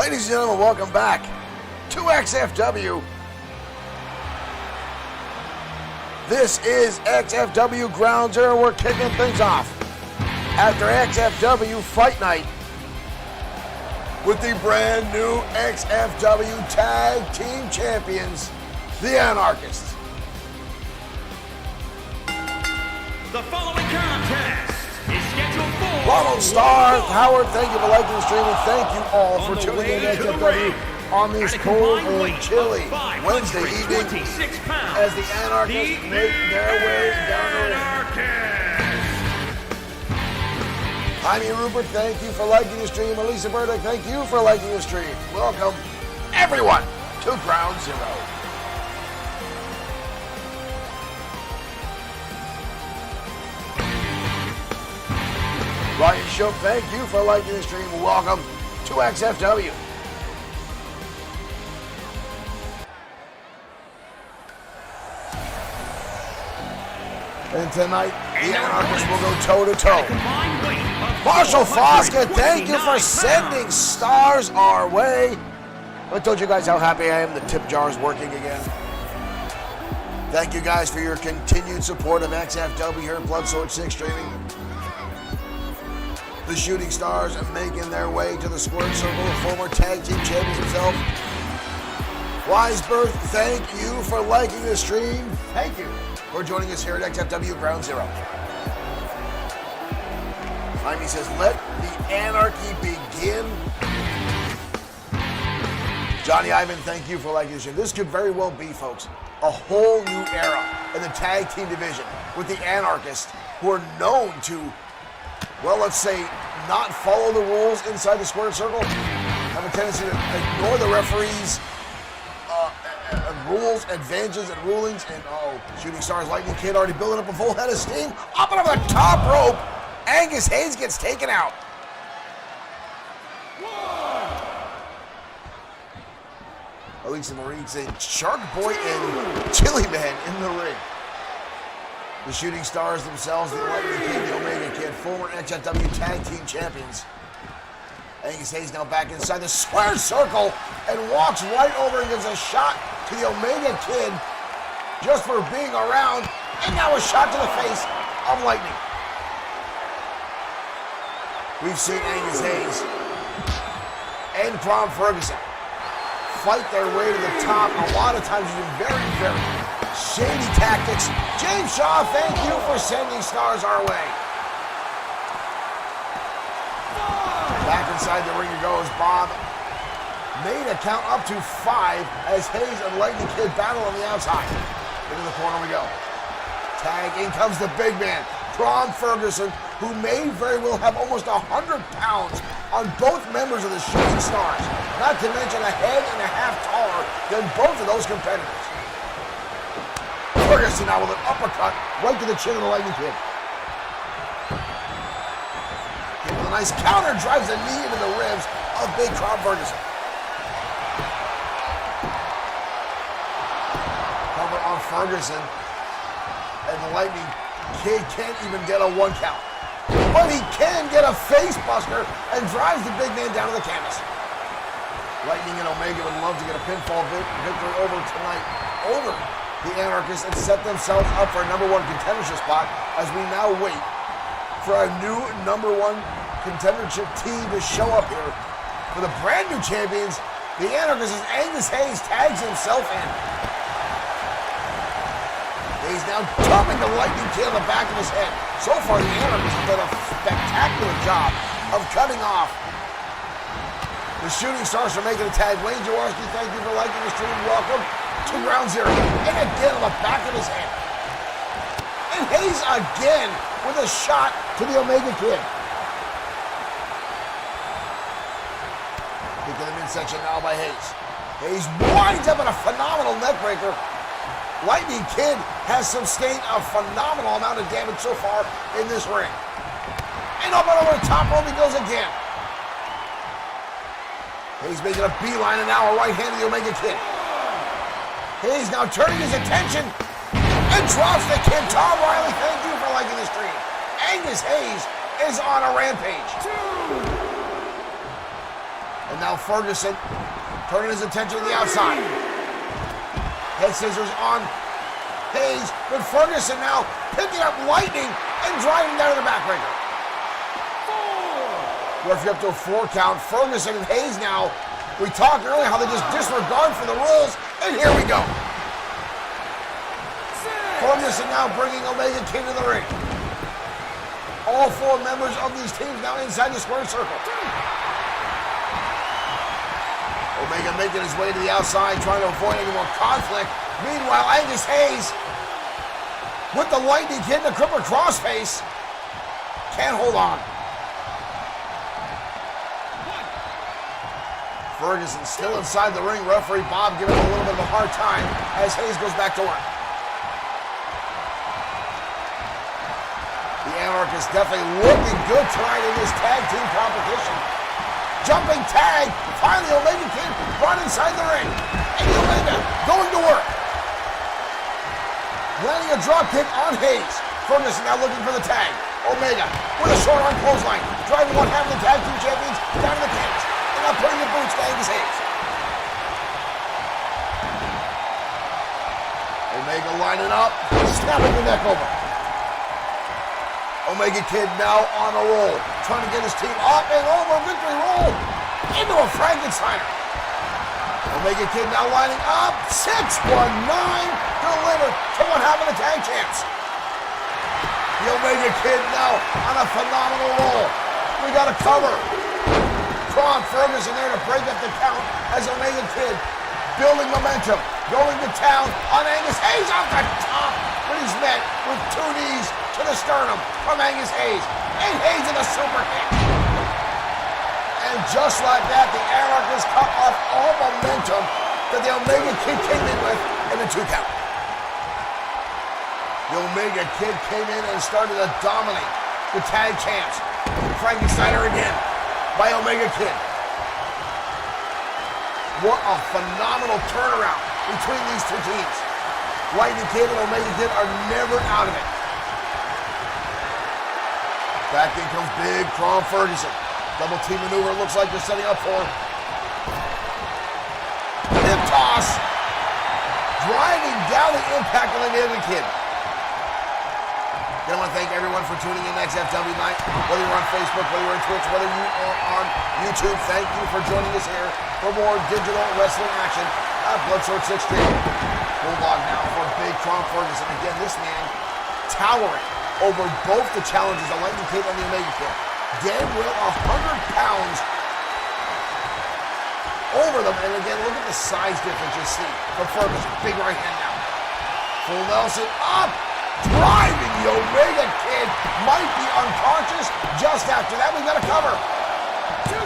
Ladies and gentlemen, welcome back to XFW. This is XFW Ground Zero. We're kicking things off after XFW Fight Night with the brand new XFW Tag Team Champions, the Anarchists. The following contest is scheduled for Ronald Starr, Howard, thank you for liking the stream, and thank you all for tuning in to XFW on this cold and chilly Wednesday evening as the Anarchists make their way down the ring. Jaime Rupert, thank you for liking the stream. Elisa Burdick, thank you for liking the stream. Welcome, everyone, to Ground Zero. Ryan Shook, thank you for liking the stream. Welcome to XFW. And tonight, the Anarchists will go toe-to-toe. Marshall Fosca, thank you for sending stars our way. I told you guys how happy I am the tip jar is working again. Thank you guys for your continued support of XFW here at Blood Sword 6 streaming. The Shooting Stars are making their way to the squared circle, the former tag team champion himself. Weisberth, thank you for liking the stream. Thank you for joining us here at XFW Ground Zero. Jaime says, let the anarchy begin. Johnny Ivan, thank you for liking the stream. This could very well be, folks, a whole new era in the tag team division with the Anarchists, who are known to, well, let's say, not follow the rules inside the squared circle, have a tendency to ignore the referees' rules, advantages, and rulings. And Shooting Stars Lightning Kid already building up a full head of steam. Up and over the top rope, Angus Hayes gets taken out. Elisa Marie saying Shark Boy and Chili Man in the ring. The Shooting Stars themselves, the Lightning Kid, the Omega Kid, former XFW Tag Team Champions. Angus Hayes now back inside the square circle and walks right over and gives a shot to the Omega Kid just for being around. And now a shot to the face of Lightning. We've seen Angus Hayes and Crom Ferguson fight their way to the top, a lot of times using very, very shady tactics. James Shaw, thank you for sending stars our way. Back inside the ring it goes. Bob made a count up to 5 as Hayes and Lightning Kid battle on the outside. Into the corner we go. Tag, in comes the big man, Crom Ferguson, who may very well have almost 100 pounds on both members of the Shooting Stars. Not to mention a head and a half taller than both of those competitors. Ferguson now with an uppercut right to the chin of the Lightning Kid. With a nice counter, drives a knee into the ribs of Big Crom Ferguson. Cover on Ferguson, and the Lightning Kid can't even get a 1 count. But he can get a face buster and drives the big man down to the canvas. Lightning and Omega would love to get a pinfall victory over tonight over the Anarchists and set themselves up for a #1 contendership spot as we now wait for a new #1 contendership team to show up here. For the brand new champions, the Anarchists, as Angus Hayes tags himself in. He's now dumping the Lightning Kid on the back of his head. So far, the Anarchists have done a spectacular job of cutting off the Shooting Stars are making a tag. Wayne Jaworski, thank you for liking the stream. Welcome to Ground Zero. And again on the back of his head. And Hayes again with a shot to the Omega Kid. Into the midsection now by Hayes. Hayes winds up in a phenomenal neckbreaker. Lightning Kid has sustained a phenomenal amount of damage so far in this ring. And up and over the top rope he goes again. Hayes making a beeline and now a right hand to the Omega Kid. Hayes now turning his attention and drops the Kid. Tom Riley, thank you for liking the stream. Angus Hayes is on a rampage. And now Ferguson turning his attention to the outside. Head scissors on Hayes, but Ferguson now picking up Lightning and driving down to the backbreaker. Referee up to a 4 count. Ferguson and Hayes now. We talked earlier how they just disregard for the rules, and here we go. Ferguson now bringing Omega King to the ring. All 4 members of these teams now inside the square circle. Omega making his way to the outside, trying to avoid any more conflict. Meanwhile, Angus Hayes with the Lightning Kid and the Crippler Crossface can't hold on. Ferguson still inside the ring. Referee Bob giving him a little bit of a hard time as Hayes goes back to work. The Anarchists definitely looking good tonight in this tag team competition. Jumping tag, finally Omega King brought inside the ring. And Omega going to work. Landing a drop kick on Hayes. Ferguson now looking for the tag. Omega with a short arm clothesline, driving one half of the tag team champions down to the canvas. And now putting the boots to Angus Hayes. Omega lining up, snapping the neck over. Omega Kid now on a roll, trying to get his team up and over. Victory roll into a Frankensteiner. Omega Kid now lining up. 619 delivered to one half of the tag champs. The Omega Kid now on a phenomenal roll. We got a cover. Kron Ferguson there to break up the count as Omega Kid building momentum, going to town on Angus Hayes off the top, but he's met with 2 knees to the sternum from Angus Hayes, and Hayes in a super kick. And just like that, the Anarchists cut off all momentum that the Omega Kid came in with in the 2 count. The Omega Kid came in and started to dominate the tag champs. Frankensteiner again by Omega Kid. What a phenomenal turnaround between these 2 teams. Lightning Kid and Omega Kid are never out of it. Back in comes Big Kron Ferguson. Double team maneuver looks like they're setting up for. Hip toss. Driving down the impact on the Omega Kid. I want to thank everyone for tuning in to XFW night. Whether you're on Facebook, whether you're on Twitch, whether you are on YouTube, thank you for joining us here for more digital wrestling action at Bloodsport 16. Bulldog now for Big Kron Ferguson. Again, this man towering over both the challenges, the Lightning Kid and the Omega Kid. Damn well 100 pounds over them. And again, look at the size difference you see from Ferguson. Big right hand now. Full Nelson up. Driving the Omega Kid, might be unconscious. Just after that, we got a cover. 2.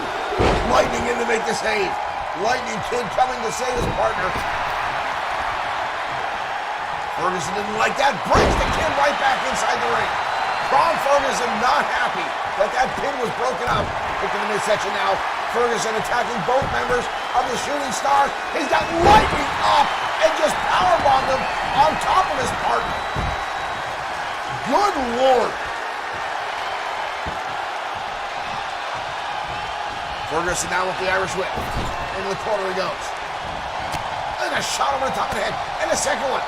Lightning in to make the save. Lightning Kid coming to save his partner. Ferguson didn't like that. Brings the Kid right back inside the ring. Kron Ferguson not happy that that pin was broken up. Look in the midsection now. Ferguson attacking both members of the Shooting Stars. He's got Lightning up and just powerbombed him on top of his partner. Good Lord. Ferguson now with the Irish whip. Into the corner he goes. And a shot over the top of the head. And a second one.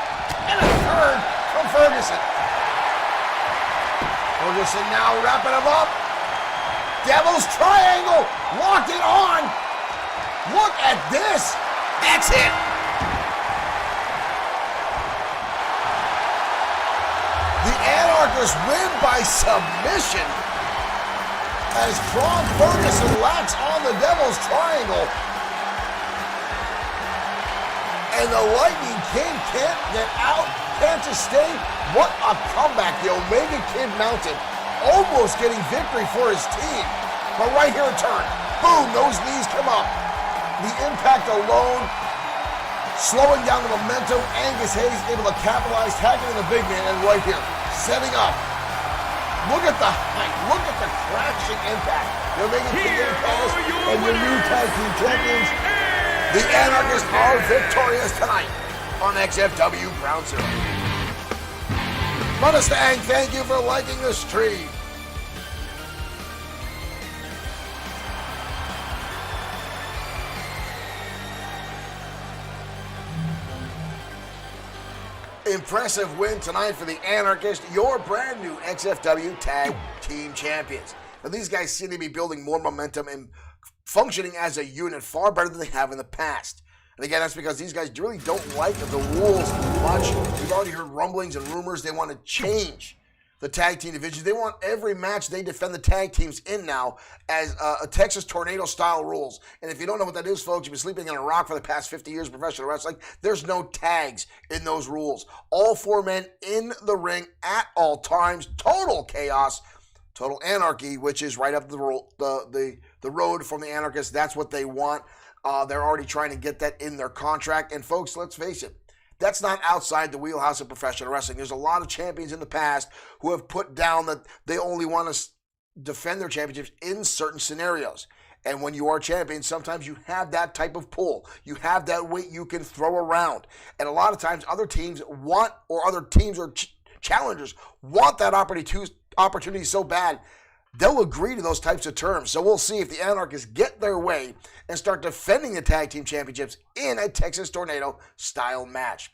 And a third from Ferguson. Ferguson now wrapping him up. Devil's Triangle. Locked it on. Look at this. That's it. The Anarchists win by submission as Kron Ferguson locks on the Devil's Triangle. And the Lightning King can't get out, can't sustain. What a comeback the Omega Kid mounted. Almost getting victory for his team. But right here in turn, boom, those knees come up. The impact alone slowing down the momentum. Angus Hayes able to capitalize, tagging in the big man, and right here, setting up. Look at the height. Look at the crashing impact. You're making King and your new tag team champions. The Anarchists are victorious tonight on XFW Ground Zero. Mustang, thank you for liking the stream. Impressive win tonight for the Anarchist, your brand new XFW Tag Team Champions. Now, these guys seem to be building more momentum and functioning as a unit far better than they have in the past. And again, that's because these guys really don't like the rules much. We've already heard rumblings and rumors they want to change the tag team division. They want every match they defend the tag teams in now as a Texas Tornado style rules. And if you don't know what that is, folks, you've been sleeping in a rock for the past 50 years of professional wrestling. There's no tags in those rules. All 4 men in the ring at all times. Total chaos, total anarchy, which is right up the road from the Anarchists. That's what they want. They're already trying to get that in their contract. And folks, let's face it, that's not outside the wheelhouse of professional wrestling. There's a lot of champions in the past who have put down that they only want to defend their championships in certain scenarios. And when you are champion, sometimes you have that type of pull. You have that weight you can throw around. And a lot of times other teams want, or other teams or challengers want that opportunity so bad, they'll agree to those types of terms. So we'll see if the Anarchists get their way and start defending the tag team championships in a Texas Tornado style match.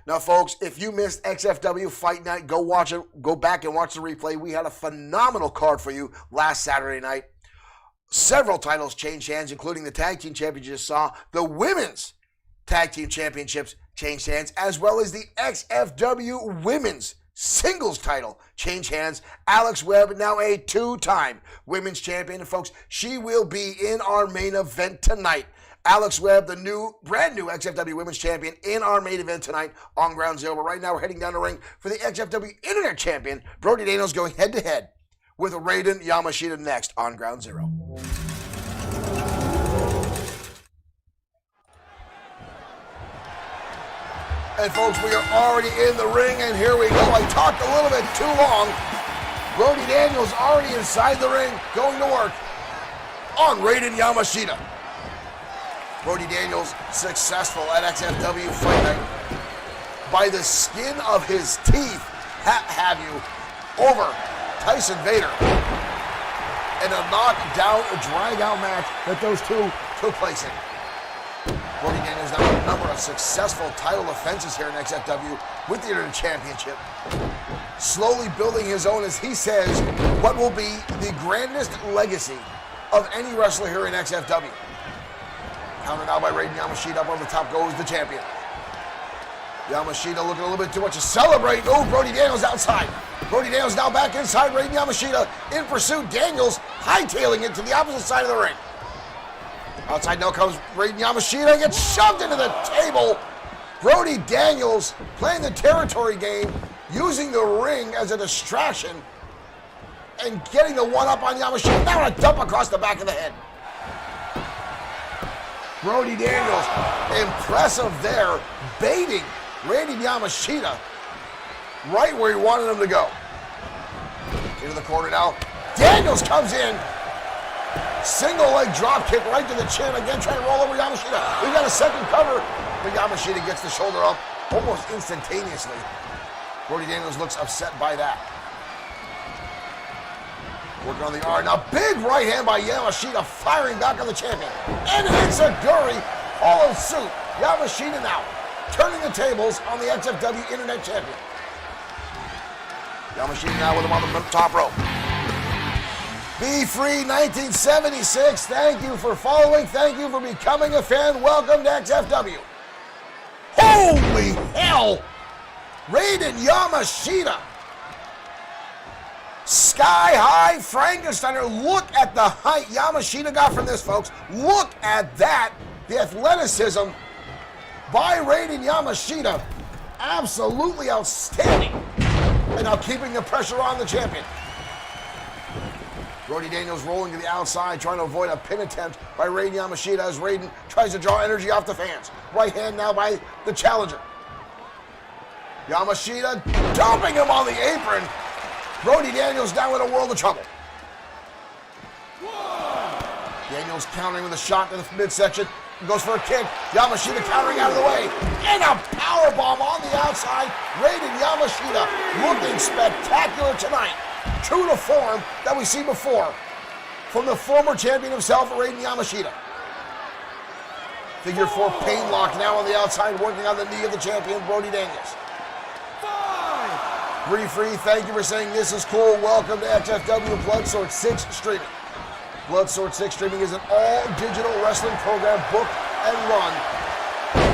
Now, folks, if you missed XFW Fight Night, go watch it. Go back and watch the replay. We had a phenomenal card for you last Saturday night. Several titles changed hands, including the tag team championship you just saw. The women's tag team championships changed hands, as well as the XFW women's singles title change hands. Alex Webb, now a 2-time women's champion. And folks, she will be in our main event tonight. Alex Webb, the brand new XFW women's champion, in our main event tonight on Ground Zero. But right now we're heading down the ring for the XFW Internet champion, Brody Daniels, going head to head with Raiden Yamashita next on Ground Zero. And folks, we are already in the ring, and here we go. I talked a little bit too long. Brody Daniels already inside the ring, going to work on Raiden Yamashita. Brody Daniels successful at XFW Fight Night by the skin of his teeth, have you, over Tyson Vader. And a knockdown, a drag-out match that those two took place in. Brody Daniels now a number of successful title defenses here in XFW with the Internet Championship. Slowly building his own, as he says, what will be the grandest legacy of any wrestler here in XFW. Counted now by Raiden Yamashita. Up on the top goes the champion. Yamashita looking a little bit too much to celebrate. Oh, Brody Daniels outside. Brody Daniels now back inside. Raiden Yamashita in pursuit. Daniels hightailing it to the opposite side of the ring. Outside now comes Raiden Yamashita, gets shoved into the table. Brody Daniels playing the territory game, using the ring as a distraction, and getting the one-up on Yamashita. Now a dump across the back of the head. Brody Daniels, impressive there, baiting Raiden Yamashita right where he wanted him to go. Into the corner now. Daniels comes in. Single leg drop kick right to the chin. Again, trying to roll over Yamashita. We've got a second cover. But Yamashita gets the shoulder up almost instantaneously. Brody Daniels looks upset by that. Working on the arm. Now, big right hand by Yamashita, firing back on the champion. And it's a Guri. All in suit. Yamashita now turning the tables on the XFW Internet champion. Yamashita now with him on the top rope. Be Free 1976, thank you for following, thank you for becoming a fan, welcome to XFW. Holy hell! Raiden Yamashita. Sky High Frankensteiner, look at the height Yamashita got from this, folks. Look at that, the athleticism by Raiden Yamashita. Absolutely outstanding. And now keeping the pressure on the champion. Brody Daniels rolling to the outside, trying to avoid a pin attempt by Raiden Yamashita as Raiden tries to draw energy off the fans. Right hand now by the challenger. Yamashita dumping him on the apron. Brody Daniels down in a world of trouble. Daniels countering with a shot to the midsection. Goes for a kick. Yamashita countering out of the way. And a powerbomb on the outside. Raiden Yamashita looking spectacular tonight. True to form that we see before from the former champion himself, Raiden Yamashita. Figure 4 pain lock now on the outside, working on the knee of the champion, Brody Daniels. Free, thank you for saying this is cool. Welcome to XFW Bloodsword 6 streaming. Bloodsword 6 streaming is an all-digital wrestling program booked and run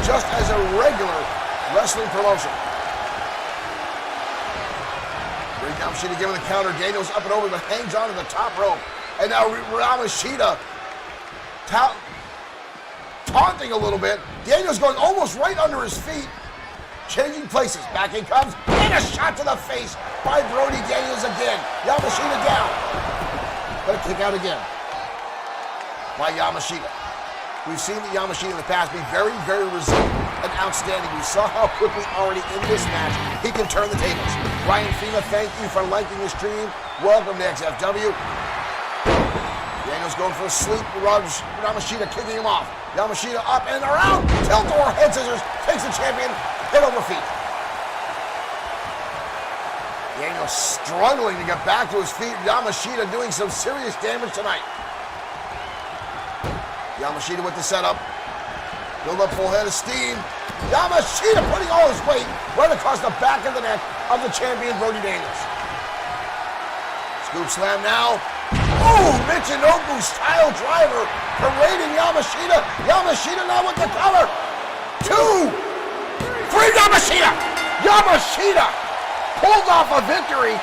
just as a regular wrestling promotion. Great Yamashita giving the counter. Daniels up and over, but hangs on to the top rope. And now Yamashita taunting a little bit. Daniels going almost right under his feet. Changing places. Back he comes. And a shot to the face by Brody Daniels again. Yamashita down. But a kick out again by Yamashita. We've seen the Yamashita in the past be very, very resilient and outstanding. We saw how quickly already in this match he can turn the tables. Ryan Fina, thank you for liking the stream. Welcome to XFW. Daniels going for a sleep. Yamashita kicking him off. Yamashita up and around. Tilt-a-whirl head scissors. Takes the champion head over feet. Daniels struggling to get back to his feet. Yamashita doing some serious damage tonight. Yamashita with the setup. Build up full head of steam. Yamashita putting all his weight right across the back of the neck of the champion Brody Daniels. Scoop slam now. Oh, Michinoku style driver parading Yamashita. Yamashita now with the cover. 2, 3, Yamashita. Yamashita pulled off a victory.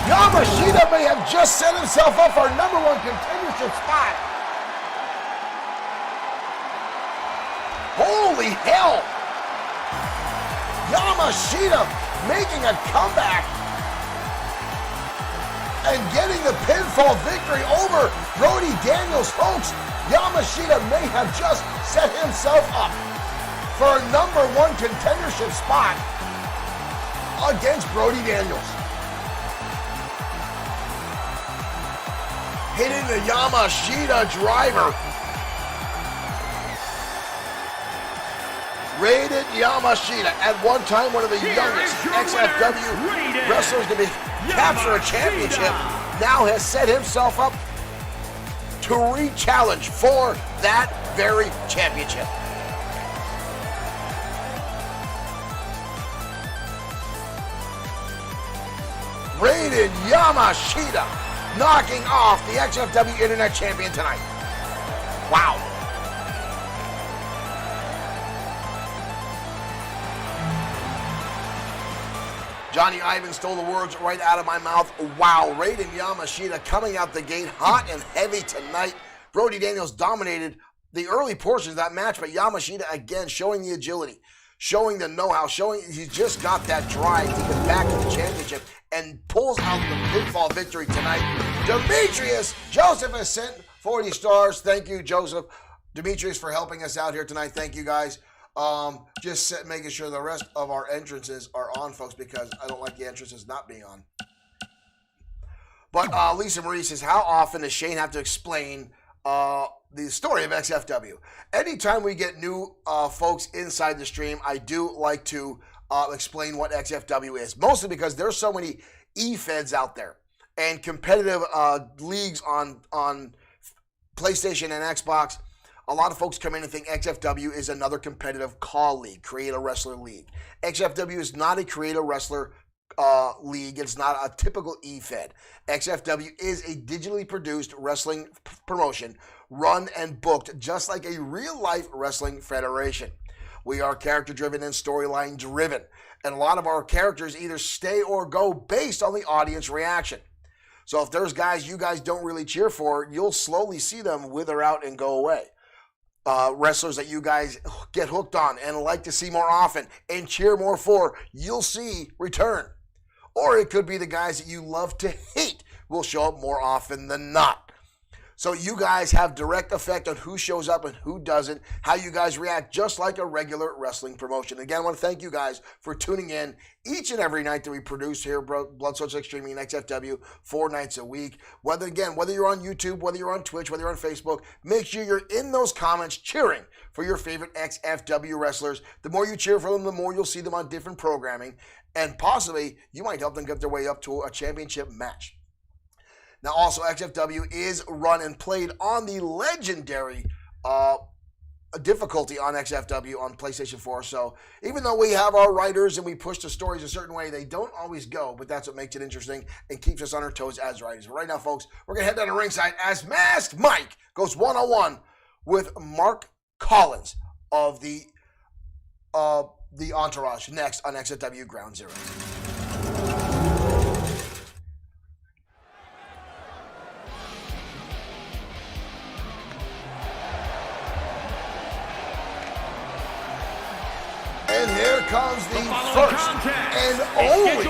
Yamashita may have just set himself up for a #1 contendership spot. Holy hell! Yamashita making a comeback and getting the pinfall victory over Brody Daniels. Folks, Yamashita may have just set himself up for a #1 contendership spot against Brody Daniels. Hitting the Yamashita driver. Rated Yamashita, at one time one of the youngest XFW wrestlers to be capture a championship, now has set himself up to re-challenge for that very championship. Rated Yamashita knocking off the XFW Internet Champion tonight. Wow. Johnny Ivan stole the words right out of my mouth. Wow, Raiden Yamashita coming out the gate hot and heavy tonight. Brody Daniels dominated the early portions of that match, but Yamashita again showing the agility, showing the know-how, showing he's just got that drive to get back to the championship and pulls out the pinfall victory tonight. Demetrius Joseph has sent 40 stars. Thank you, Joseph. Demetrius, for helping us out here tonight. Thank you, guys. Making sure the rest of our entrances are on, folks, because I don't like the entrances not being on. But Lisa Marie says, how often does Shane have to explain the story of XFW? Anytime we get new folks inside the stream, I do like to explain what XFW is. Mostly because there's so many E-Feds out there and competitive leagues on PlayStation and Xbox. A lot of folks come in and think XFW is another competitive call league, create a wrestler league. XFW is not a create a wrestler league. It's not a typical E-Fed. XFW is a digitally produced wrestling promotion run and booked just like a real-life wrestling federation. We are character-driven and storyline-driven. And a lot of our characters either stay or go based on the audience reaction. So if there's guys you guys don't really cheer for, you'll slowly see them wither out and go away. Wrestlers that you guys get hooked on and like to see more often and cheer more for, you'll see return. Or it could be the guys that you love to hate will show up more often than not. So you guys have direct effect on who shows up and who doesn't, how you guys react, just like a regular wrestling promotion. Again, I want to thank you guys for tuning in each and every night that we produce here, Bloodsword 6 Streaming and XFW, 4 nights a week. Whether you're on YouTube, whether you're on Twitch, whether you're on Facebook, make sure you're in those comments cheering for your favorite XFW wrestlers. The more you cheer for them, the more you'll see them on different programming, and possibly you might help them get their way up to a championship match. Now, also, XFW is run and played on the legendary difficulty on XFW on PlayStation 4. So even though we have our writers and we push the stories a certain way, they don't always go, but that's what makes it interesting and keeps us on our toes as writers. But right now, folks, we're going to head down to ringside as Masked Mike goes one-on-one with Mark Collins of the Entourage next on XFW Ground Zero. And here comes the first and only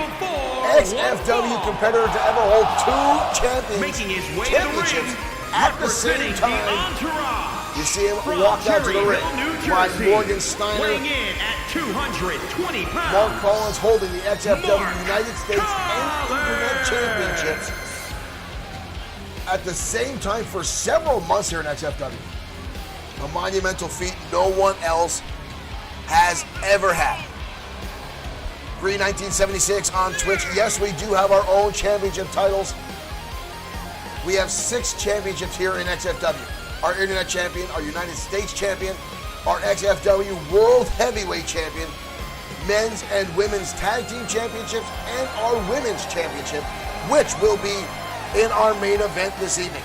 XFW competitor to ever hold two championships at the same time. You see him walk out to the ring by Morgan Steiner. Weighing in at 220 pounds. Mark Collins holding the XFW United States and Internet Championships at the same time for several months here in XFW. A monumental feat no one else has ever had. Free 1976 on Twitch. Yes, we do have our own championship titles. We have 6 championships here in XFW. Our Internet Champion, our United States Champion, our XFW World Heavyweight Champion, Men's and Women's Tag Team Championships, and our Women's Championship, which will be in our main event this evening.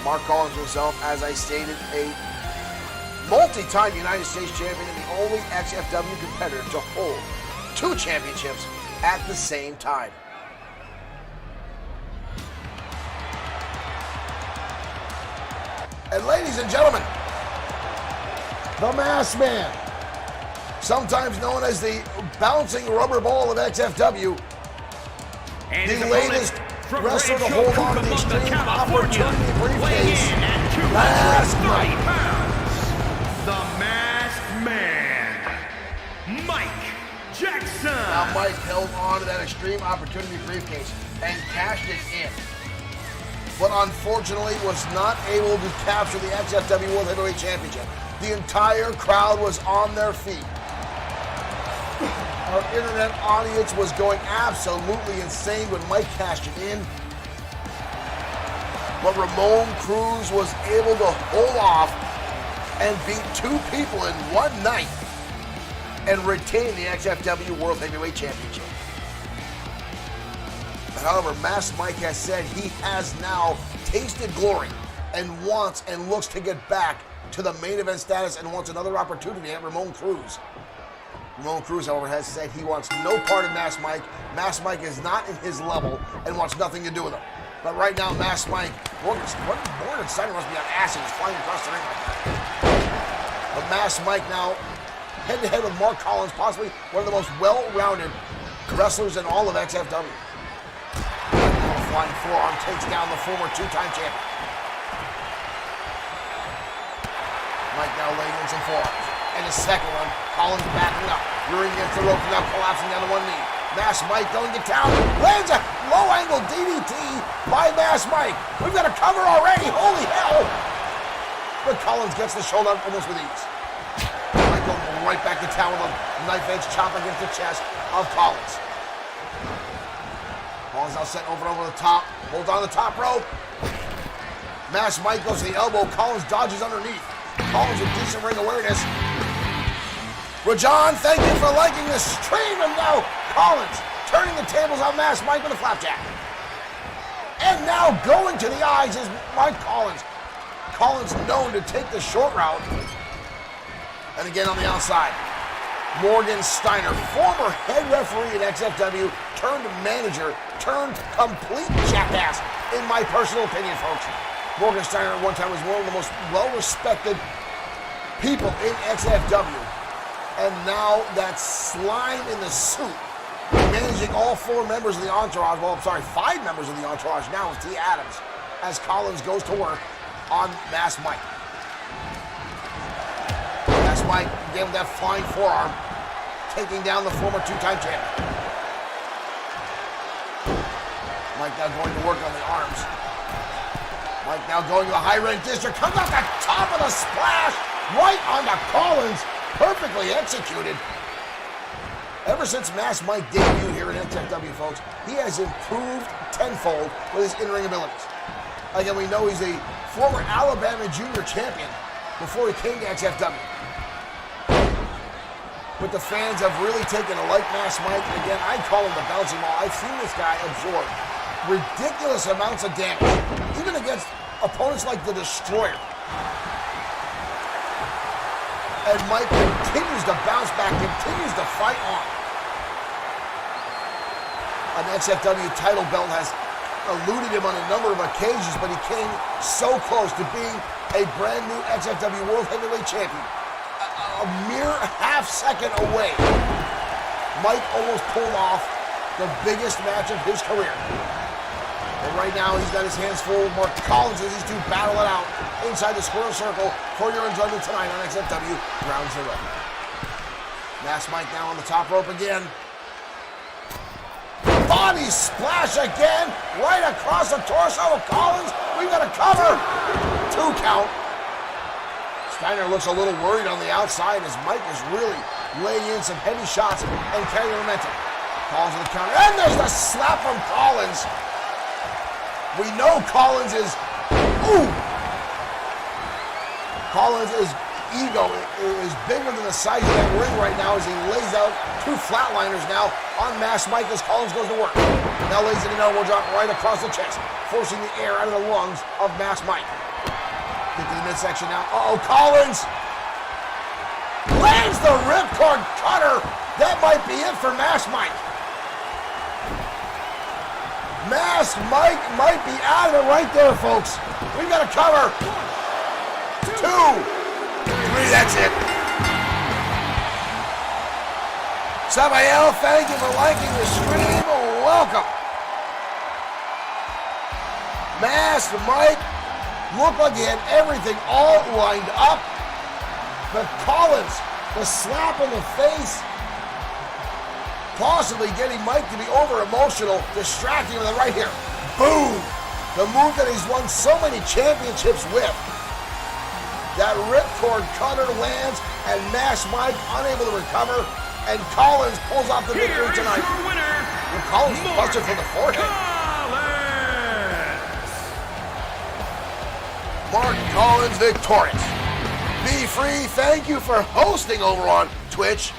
Mark Collins himself, as I stated, a multi-time United States Champion and the only XFW competitor to hold 2 championships at the same time. And ladies and gentlemen, the Masked Man, sometimes known as the bouncing rubber ball of XFW, and the latest wrestler to hold on to the Extreme Opportunity briefcase, Masked Mike. The Masked Man, Mike Jackson. Now Mike held on to that Extreme Opportunity briefcase and cashed it in, but unfortunately was not able to capture the XFW World Heavyweight Championship. The entire crowd was on their feet. Our internet audience was going absolutely insane when Mike cashed it in. But Ramon Cruz was able to hold off and beat 2 people in one night and retain the XFW World Heavyweight Championship. However, Masked Mike has said he has now tasted glory and wants and looks to get back to the main event status and wants another opportunity at Ramon Cruz. Ramon Cruz, however, has said he wants no part of Masked Mike. Masked Mike is not in his level and wants nothing to do with him. But right now, Masked Mike, Morgan Steiner must be on acid. He's flying across the ring like that. But Masked Mike now head-to-head with Mark Collins, possibly one of the most well-rounded wrestlers in all of XFW. Flying forearm takes down the former 2-time champion. Mike now laying in some forearms. And the second one, Collins backing up, rearing against the rope, now collapsing down to one knee. Masked Mike going to town, lands a low-angle DDT by Masked Mike. We've got a cover already, holy hell! But Collins gets the shoulder almost with ease. Mike going right back to town with a knife-edge chop against the chest of Collins. Collins now set over the top, holds on the top rope. Masked Mike goes to the elbow, Collins dodges underneath. Collins with decent ring awareness. Rajan, thank you for liking the stream, and now Collins turning the tables on Masked Mike with a flapjack. And now going to the eyes is Mike Collins. Collins known to take the short route. And again on the outside, Morgan Steiner, former head referee at XFW, turned manager, turned complete jackass, in my personal opinion, folks. Morgan Steiner at one time was one of the most well-respected people in XFW. And now that slime in the suit, managing all 4 members of the Entourage, 5 members of the Entourage now with T. Adams, as Collins goes to work on Masked Mike. Masked Mike gave him that flying forearm, taking down the former 2-time champion. Mike now going to work on the arms. Mike now going to the high-rank district, comes off the top of the splash, right onto Collins, perfectly executed. Ever since Masked Mike debuted here in XFW, folks, he has improved tenfold with his in-ring abilities. Again, we know he's a former Alabama junior champion before he came to XFW. But the fans have really taken to like Mass Mike. Again, I call him the bouncing ball. I've seen this guy absorb ridiculous amounts of damage, even against opponents like the Destroyer. And Mike continues to bounce back, continues to fight on. An XFW title belt has eluded him on a number of occasions, but he came so close to being a brand new XFW World Heavyweight Champion. A mere half second away, Mike almost pulled off the biggest match of his career. And right now, he's got his hands full with Mark Collins as these two battle it out inside the square circle for your enjoyment tonight on XFW Ground Zero. Mass Mike now on the top rope again. Body splash again, right across the torso of Collins. We've got a cover. 2 count. Steiner looks a little worried on the outside as Mike is really laying in some heavy shots and carrying momentum. Collins with the counter, and there's the slap from Collins. We know Collins' ego is bigger than the size of that ring right now as he lays out 2 flatliners now on Mass Mike as Collins goes to work. Now lays in an elbow drop right across the chest, forcing the air out of the lungs of Mass Mike. Get to the midsection now. Collins lands the ripcord cutter. That might be it for Mass Mike. Mass Mike might be out of it right there, folks. We've got a cover. 2, 3, that's it. Sabael, thank you for liking the stream. Welcome. Mass Mike looked like he had everything all lined up. But Collins, the slap in the face, possibly getting Mike to be over-emotional, distracting with the right here. Boom! The move that he's won so many championships with. That ripcord cutter lands, and Mass Mike unable to recover, and Collins pulls off the victory tonight. Your winner, and Collins busted from the forehead. Mark Collins victorious. Be Free, thank you for hosting over on Twitch.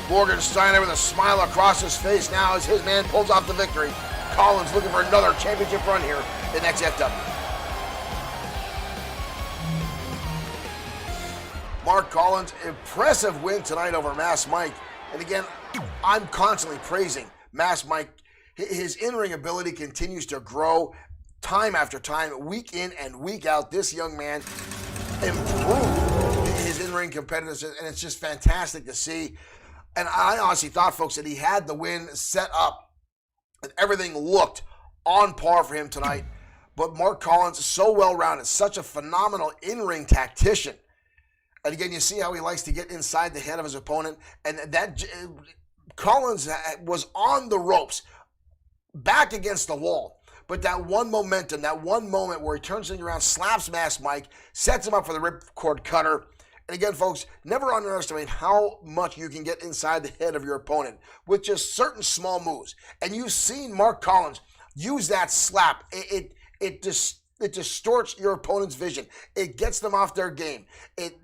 Morgan Steiner with a smile across his face now as his man pulls off the victory. Collins looking for another championship run here in XFW. Mark Collins, impressive win tonight over Mass Mike. And again, I'm constantly praising Mass Mike. His in-ring ability continues to grow time after time, week in and week out. This young man improved his in-ring competitiveness, and it's just fantastic to see. And I honestly thought, folks, that he had the win set up and everything looked on par for him tonight. But Mark Collins is so well-rounded, such a phenomenal in-ring tactician. And again, you see how he likes to get inside the head of his opponent. And that Collins was on the ropes, back against the wall. But that one momentum, that one moment where he turns things around, slaps Mass Mike, sets him up for the ripcord cutter. And again, folks, never underestimate how much you can get inside the head of your opponent with just certain small moves. And you've seen Mark Collins use that slap. It distorts your opponent's vision. It gets them off their game.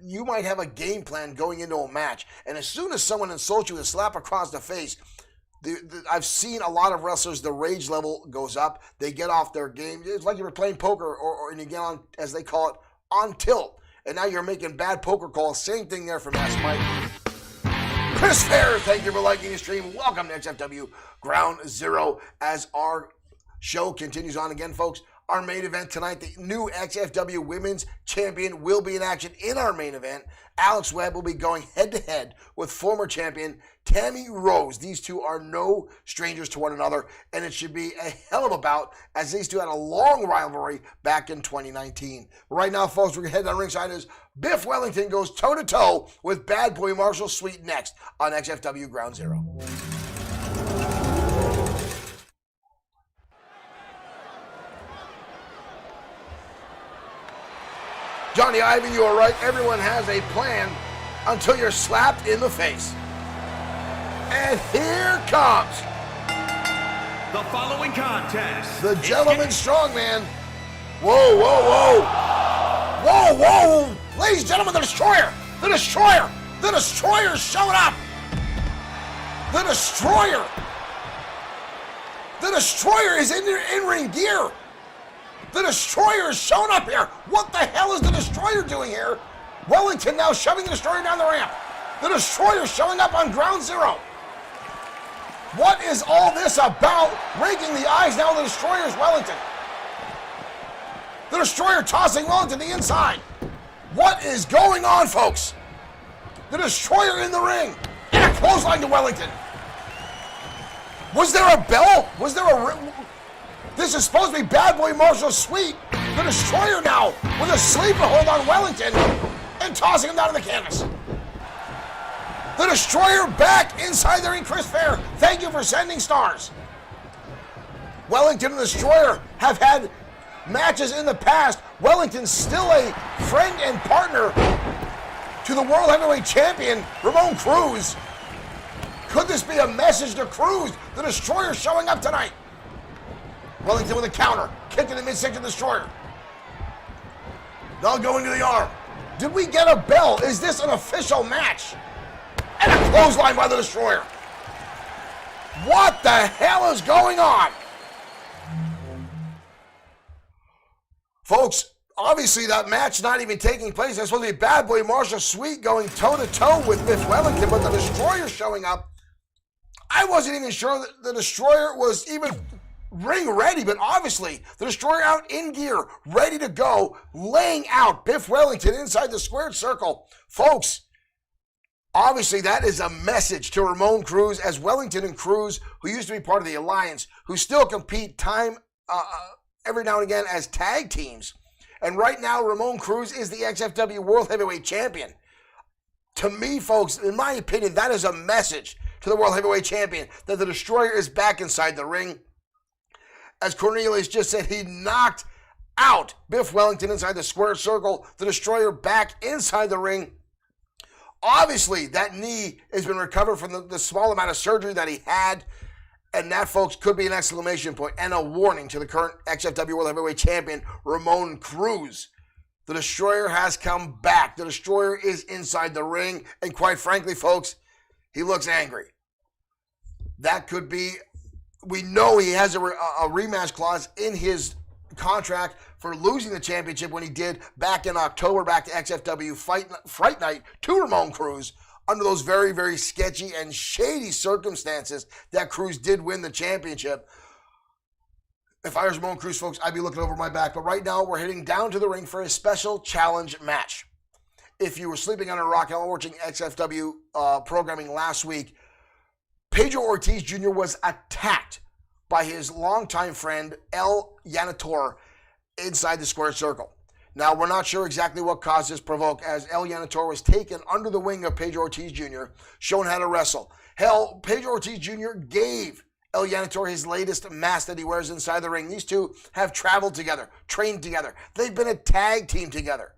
You might have a game plan going into a match, and as soon as someone insults you with a slap across the face, I've seen a lot of wrestlers, the rage level goes up. They get off their game. It's like you were playing poker, and you get on, as they call it, on tilt. And now you're making bad poker calls. Same thing there for Mass Mike. Chris Fair, thank you for liking the stream. Welcome to XFW Ground Zero as our show continues on again, folks. Our main event tonight, the new XFW Women's Champion will be in action in our main event. Alex Webb will be going head-to-head with former champion Tammy Rose. These two are no strangers to one another, and it should be a hell of a bout as these two had a long rivalry back in 2019. Right now, folks, we're heading on ringside as Biff Wellington goes toe-to-toe with Bad Boy Marshall Sweet next on XFW Ground Zero. Johnny Ivan, you are right. Everyone has a plan until you're slapped in the face. And here comes The following contest. The gentleman strongman. Whoa, whoa, whoa. Whoa, whoa. Ladies and gentlemen, the Destroyer. The Destroyer. The Destroyer's showing up. The Destroyer. The Destroyer is in their in-ring gear. The Destroyer is showing up here. What the hell is the Destroyer doing here? Wellington now shoving the Destroyer down the ramp. The Destroyer showing up on Ground Zero. What is all this about? Raking the eyes now of the Destroyer's Wellington. The Destroyer tossing Wellington to the inside. What is going on, folks? The Destroyer in the ring. And a clothesline to Wellington. Was there a bell? Was there a... This is supposed to be Bad Boy Marshall Sweet. The Destroyer now with a sleeper hold on Wellington and tossing him down to the canvas. The Destroyer back inside the ring. Chris Fair, thank you for sending stars. Wellington and the Destroyer have had matches in the past. Wellington's still a friend and partner to the World Heavyweight Champion, Ramon Cruz. Could this be a message to Cruz? The Destroyer showing up tonight. Wellington with a counter. Kick in the midsection, Destroyer. Now going to the arm. Did we get a bell? Is this an official match? And a clothesline by the Destroyer. What the hell is going on? Folks, obviously that match not even taking place. That's supposed to be Bad Boy Marshall Sweet going toe-to-toe with Biff Wellington, but the Destroyer showing up. I wasn't even sure that the Destroyer was even ring ready, but obviously the Destroyer out in gear, ready to go, laying out Biff Wellington inside the squared circle. Folks, obviously that is a message to Ramon Cruz, as Wellington and Cruz, who used to be part of the Alliance, who still compete every now and again as tag teams. And right now, Ramon Cruz is the XFW World Heavyweight Champion. To me, folks, in my opinion, that is a message to the World Heavyweight Champion that the Destroyer is back inside the ring. As Cornelius just said, he knocked out Biff Wellington inside the square circle. The Destroyer back inside the ring. Obviously, that knee has been recovered from the small amount of surgery that he had. And that, folks, could be an exclamation point and a warning to the current XFW World Heavyweight Champion, Ramon Cruz. The Destroyer has come back. The Destroyer is inside the ring. And quite frankly, folks, he looks angry. That could be... We know he has a rematch clause in his contract for losing the championship when he did back in October, back to XFW Fight Night to Ramon Cruz under those very, very sketchy and shady circumstances that Cruz did win the championship. If I was Ramon Cruz, folks, I'd be looking over my back. But right now, we're heading down to the ring for a special challenge match. If you were sleeping under a rock and watching XFW programming last week, Pedro Ortiz Jr. was attacked by his longtime friend, El Yanator, inside the square circle. Now, we're not sure exactly what caused this provoke, as El Yanator was taken under the wing of Pedro Ortiz Jr., shown how to wrestle. Hell, Pedro Ortiz Jr. gave El Yanator his latest mask that he wears inside the ring. These two have traveled together, trained together. They've been a tag team together.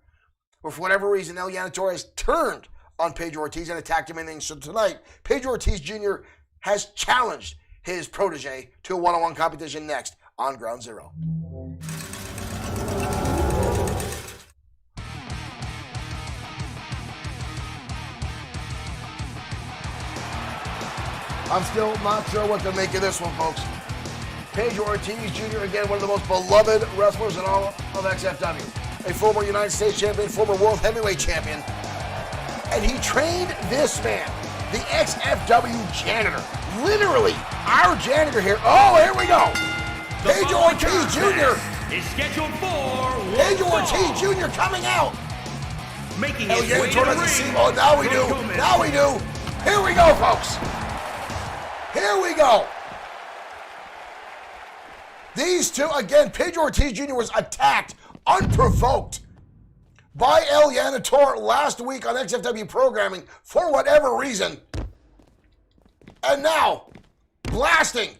But for whatever reason, El Yanator has turned on Pedro Ortiz and attacked him in the ring. So tonight, Pedro Ortiz Jr. has challenged his protege to a one-on-one competition next on Ground Zero. I'm still not sure what to make of this one, folks. Pedro Ortiz Jr., again, one of the most beloved wrestlers in all of XFW. A former United States champion, former World Heavyweight champion. And he trained this man, the XFW janitor. Literally, our janitor here. Oh, here we go. Pedro Ortiz Jr. is scheduled for Pedro Ortiz Jr. coming out. Making his way to the ring. Oh, now we do. Now we do. Here we go, folks. Here we go. These two, again, Pedro Ortiz Jr. was attacked unprovoked by El Yanator last week on XFW programming for whatever reason. And now, blasting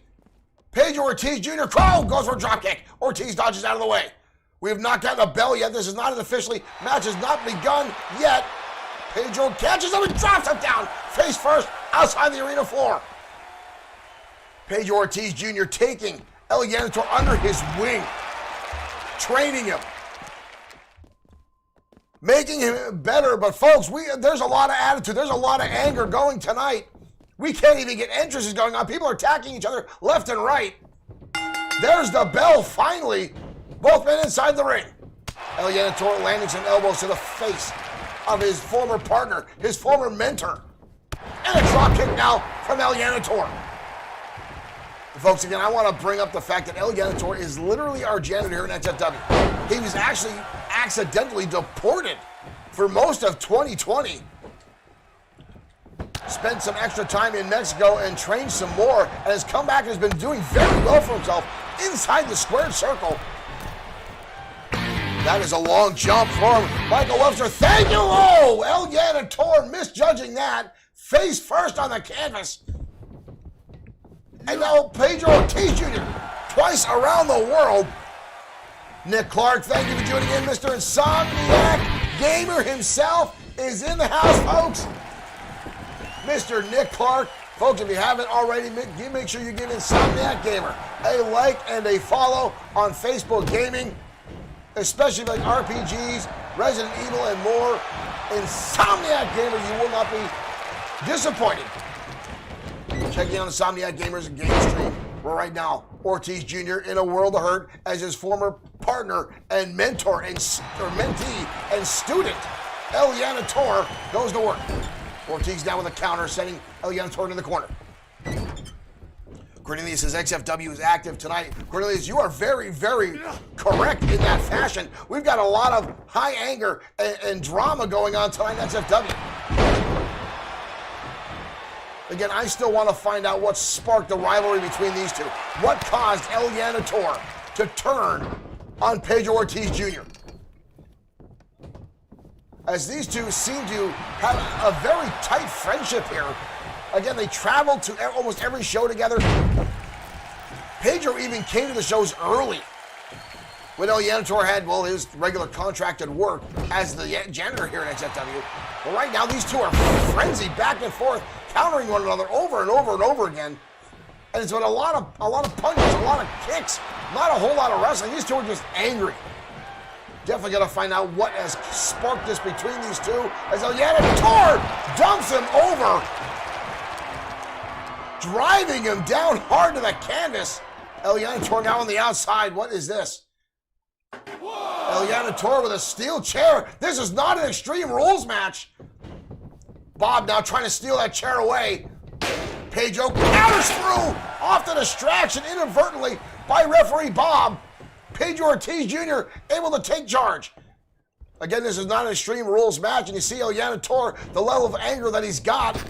Pedro Ortiz Jr. Crow goes for a dropkick. Ortiz dodges out of the way. We have not gotten a bell yet. This is not officially. Match has not begun yet. Pedro catches him and drops him down face first outside the arena floor. Pedro Ortiz Jr. taking El Janitor under his wing, training him, making him better. But folks, there's a lot of attitude, there's a lot of anger going tonight. We can't even get entrances going on. People are attacking each other left and right. There's the bell finally. Both men inside the ring. El Janitor landing some elbows to the face of his former partner, his former mentor. And a drop kick now from El Janitor. Folks, again, I want to bring up the fact that El Janitor is literally our janitor here in XFW. He was actually accidentally deported for most of 2020. Spent some extra time in Mexico and trained some more, and has come back and has been doing very well for himself inside the squared circle. That is a long jump from Michael Webster. Thank you! Oh, El Janitor misjudging that. Face first on the canvas. And now Pedro Ortiz Jr. twice around the world. Nick Clark, thank you for joining in. Mr. Insomniac Gamer himself is in the house, folks. Mr. Nick Clark. Folks, if you haven't already, make sure you give Insomniac Gamer a like and a follow on Facebook Gaming, especially like RPGs, Resident Evil, and more. Insomniac Gamer, you will not be disappointed. Checking out Insomniac Gamer's game stream, where right now, Ortiz Jr. in a world of hurt as his former partner and mentor and mentee and student, El Janitor, goes to work. Ortiz down with a counter, sending El Janitor into the corner. Cornelius says XFW is active tonight. Cornelius, you are very, very correct in that fashion. We've got a lot of high anger and drama going on tonight in XFW. Again, I still want to find out what sparked the rivalry between these two. What caused El Janitor to turn on Pedro Ortiz Jr.? As these two seem to have a very tight friendship here. Again, they traveled to almost every show together. Pedro even came to the shows early when El Janitor had, well, his regular contracted work as the janitor here at XFW. But right now, these two are frenzied back and forth, countering one another over and over and over again. And it's been a lot of punches, a lot of kicks, not a whole lot of wrestling. These two are just angry. Definitely got to find out what has sparked this between these two as El Janitor dumps him over, driving him down hard to the canvas. El Janitor now on the outside. What is this? El Janitor with a steel chair. This is not an Extreme Rules match. Bob now trying to steal that chair away. Pedro counters through off the distraction inadvertently by referee Bob. Pedro Ortiz Jr. able to take charge. Again, this is not an Extreme Rules match, and you see El Janitor, the level of anger that he's got.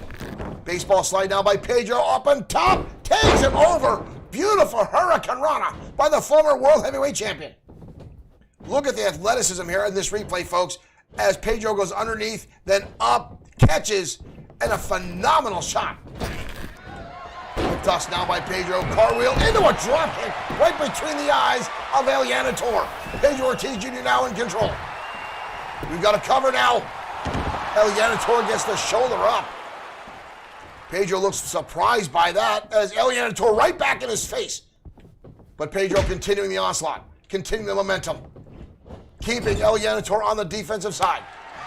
Baseball slide down by Pedro, up on top, takes him over. Beautiful Hurricane Rana by the former World Heavyweight Champion. Look at the athleticism here in this replay, folks, as Pedro goes underneath, then up, catches, and a phenomenal shot. Tossed now by Pedro, cartwheel into a drop kick right between the eyes of El Janitor. Pedro Ortiz Jr. now in control. We've got a cover now. El Janitor gets the shoulder up. Pedro looks surprised by that as El Janitor right back in his face. But Pedro continuing the onslaught, continuing the momentum, keeping El Janitor on the defensive side.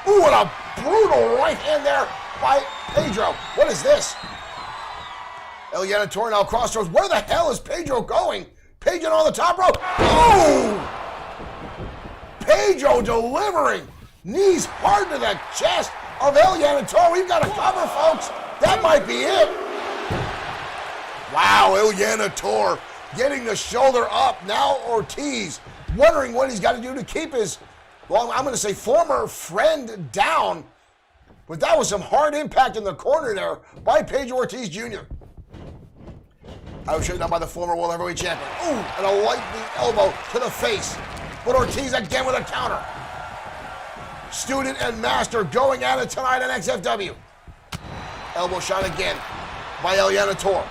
Ooh, what a brutal right hand there by Pedro. What is this? El Janitor now crossroads. Where the hell is Pedro going? Pedro on the top rope. Oh! Pedro delivering. Knees hard to the chest of El Janitor. We've got a cover, folks. That might be it. Wow, El Janitor getting the shoulder up. Now Ortiz wondering what he's got to do to keep his, well, I'm going to say former friend down. But that was some hard impact in the corner there by Pedro Ortiz Jr. I was shut down by the former World Heavyweight Champion. Ooh, and a lightning elbow to the face. But Ortiz again with a counter. Student and master going at it tonight on XFW. Elbow shot again by El Janitor.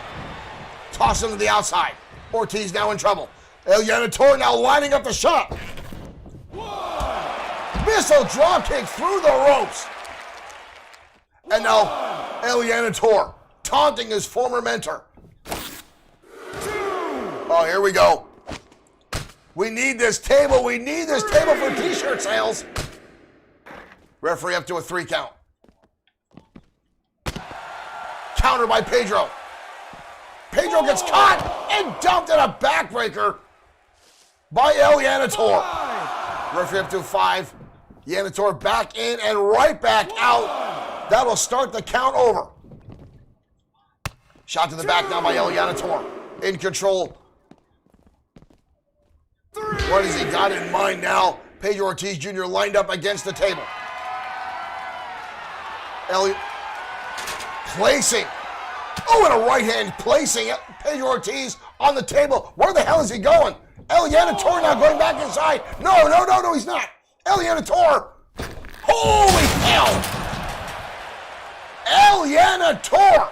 Toss him to the outside. Ortiz now in trouble. El Janitor now lining up the shot. Missile drop kick through the ropes. And now El Janitor taunting his former mentor. Oh, here we go. We need this table. We need this table for t-shirt sales. Referee up to a 3 count. Counter by Pedro. Pedro gets caught and dumped in a backbreaker by El Yanator. Referee up to 5. Yanator back in and right back out. That'll start the count over. Shot to the back now by El Yanator. In control. What has he got in mind now? Pedro Ortiz Jr. lined up against the table. Placing. Oh, and a right hand placing Pedro Ortiz on the table. Where the hell is he going? El Yanator now going back inside. No, he's not. El Yanator. Holy hell. El Yanator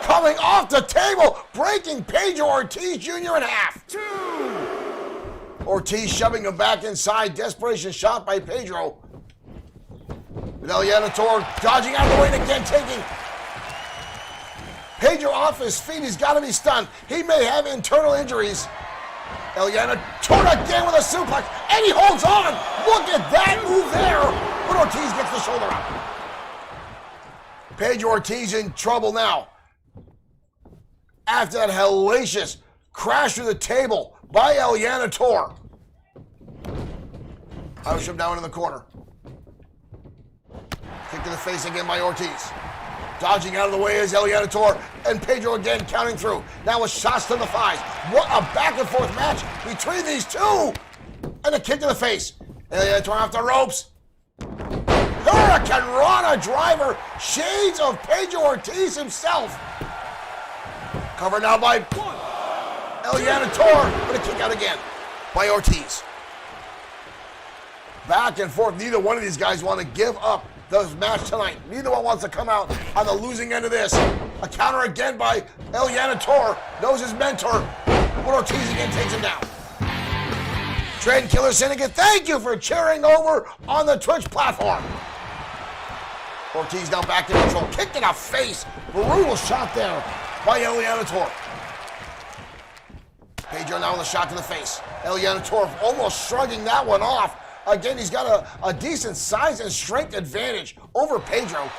coming off the table, breaking Pedro Ortiz Jr. in half. 2. Ortiz shoving him back inside. Desperation shot by Pedro. And El Yanator dodging out of the way and again taking Pedro off his feet. He's got to be stunned. He may have internal injuries. El Yanator again with a suplex, and he holds on. Look at that move there. But Ortiz gets the shoulder up. Pedro Ortiz in trouble now. After that hellacious crash through the table by El Yanator. Irish him down in the corner. Kick to the face again by Ortiz. Dodging out of the way is El Yanator, and Pedro again counting through. Now with shots to the thighs. What a back and forth match between these two. And a kick to the face. El Yanator off the ropes. Hurricane Rana driver. Shades of Pedro Ortiz himself. Covered now by El Yanator. But a kick out again by Ortiz. Back and forth. Neither one of these guys want to give up the match tonight. Neither one wants to come out on the losing end of this. A counter again by El Yanator. Knows his mentor. But Ortiz again takes him down. Trend Killer Syndicate, thank you for cheering over on the Twitch platform. Ortiz now back in control. Kick in the face. Brutal shot there by El Yanator. Pedro now with a shot to the face. El Yanator almost shrugging that one off. Again, he's got a decent size and strength advantage over Pedro.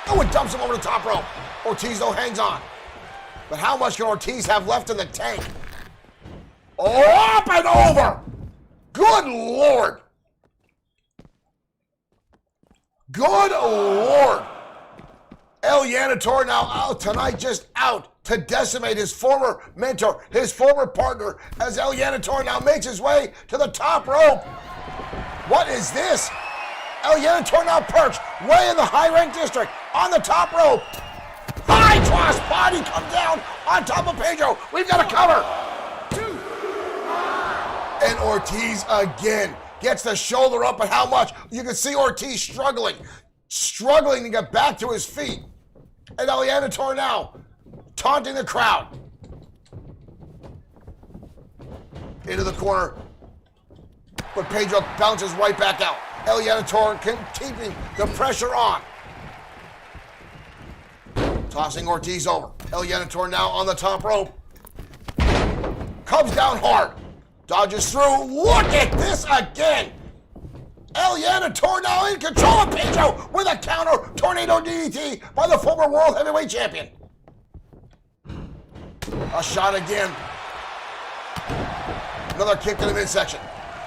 Oh, and dumps him over the top rope. Ortiz, though, hangs on. But how much can Ortiz have left in the tank? Oh, up and over! Good Lord! Good Lord! El Yanator now out tonight, just out to decimate his former mentor, his former partner, as El Yanator now makes his way to the top rope. What is this? El Yanator now perched way in the high-ranked district on the top rope. High cross body come down on top of Pedro. We've got a cover. 2. And Ortiz again gets the shoulder up, but how much? You can see Ortiz struggling to get back to his feet. And El Yanator now taunting the crowd. Into the corner. But Pedro bounces right back out. El Yanator keeping the pressure on. Tossing Ortiz over. El Yanator now on the top rope. Comes down hard. Dodges through. Look at this again. El Yanator now in control of Pedro with a counter tornado DDT by the former World Heavyweight Champion. A shot again. Another kick to the midsection.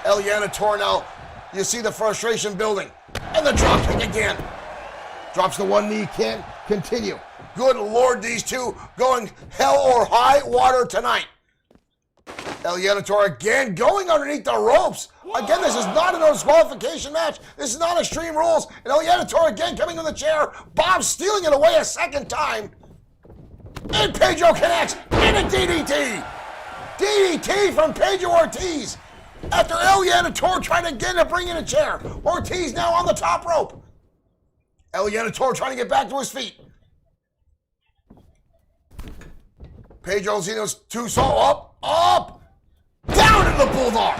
El Yanator now, you see the frustration building. And the drop kick again. Drops the one knee, can't continue. Good Lord, these two going hell or high water tonight. El Yanator again going underneath the ropes. Again, this is not a no disqualification match. This is not Extreme Rules. And El Yanator again coming to the chair. Bob stealing it away a second time. And Pedro connects. And a DDT. DDT from Pedro Ortiz. After El Yanator trying again to bring in a chair. Ortiz now on the top rope. El Yanator trying to get back to his feet. Pedro Zeno's up, down into the bulldog.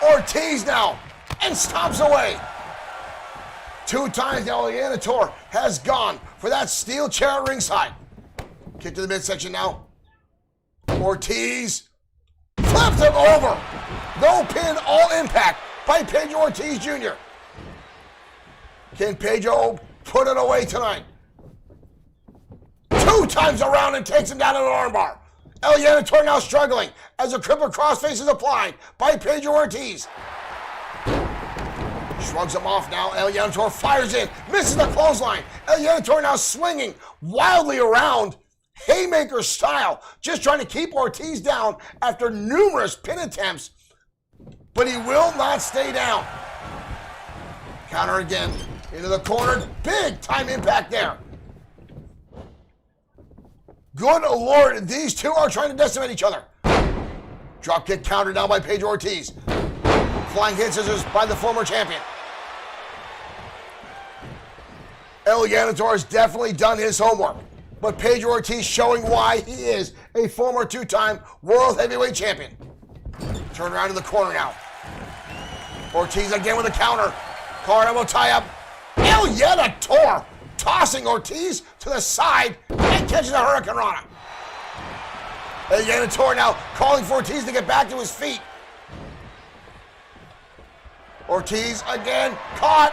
Ortiz now, and stomps away. 2 times now El Yanator has gone for that steel chair at ringside. Kick to the midsection now. Ortiz flipped him over. No pin, all impact by Pedro Ortiz Jr. Can Pedro put it away tonight? 2 times around and takes him down in an armbar. El Janitor now struggling as a crippled crossface is applied by Pedro Ortiz. Shrugs him off now. El Janitor fires in, misses the clothesline. El Janitor now swinging wildly around, haymaker style, just trying to keep Ortiz down after numerous pin attempts, but he will not stay down. Counter again, into the corner, big time impact there. Good Lord, these two are trying to decimate each other. Dropkick counter down by Pedro Ortiz. Flying hit scissors by the former champion. El Janitor has definitely done his homework, but Pedro Ortiz showing why he is a former 2-time World Heavyweight Champion. Turn around to the corner now. Ortiz again with a counter. Car elbow tie up. El Janitor tossing Ortiz to the side and catches a Hurricane Rana. El Janitor now calling for Ortiz to get back to his feet. Ortiz again caught,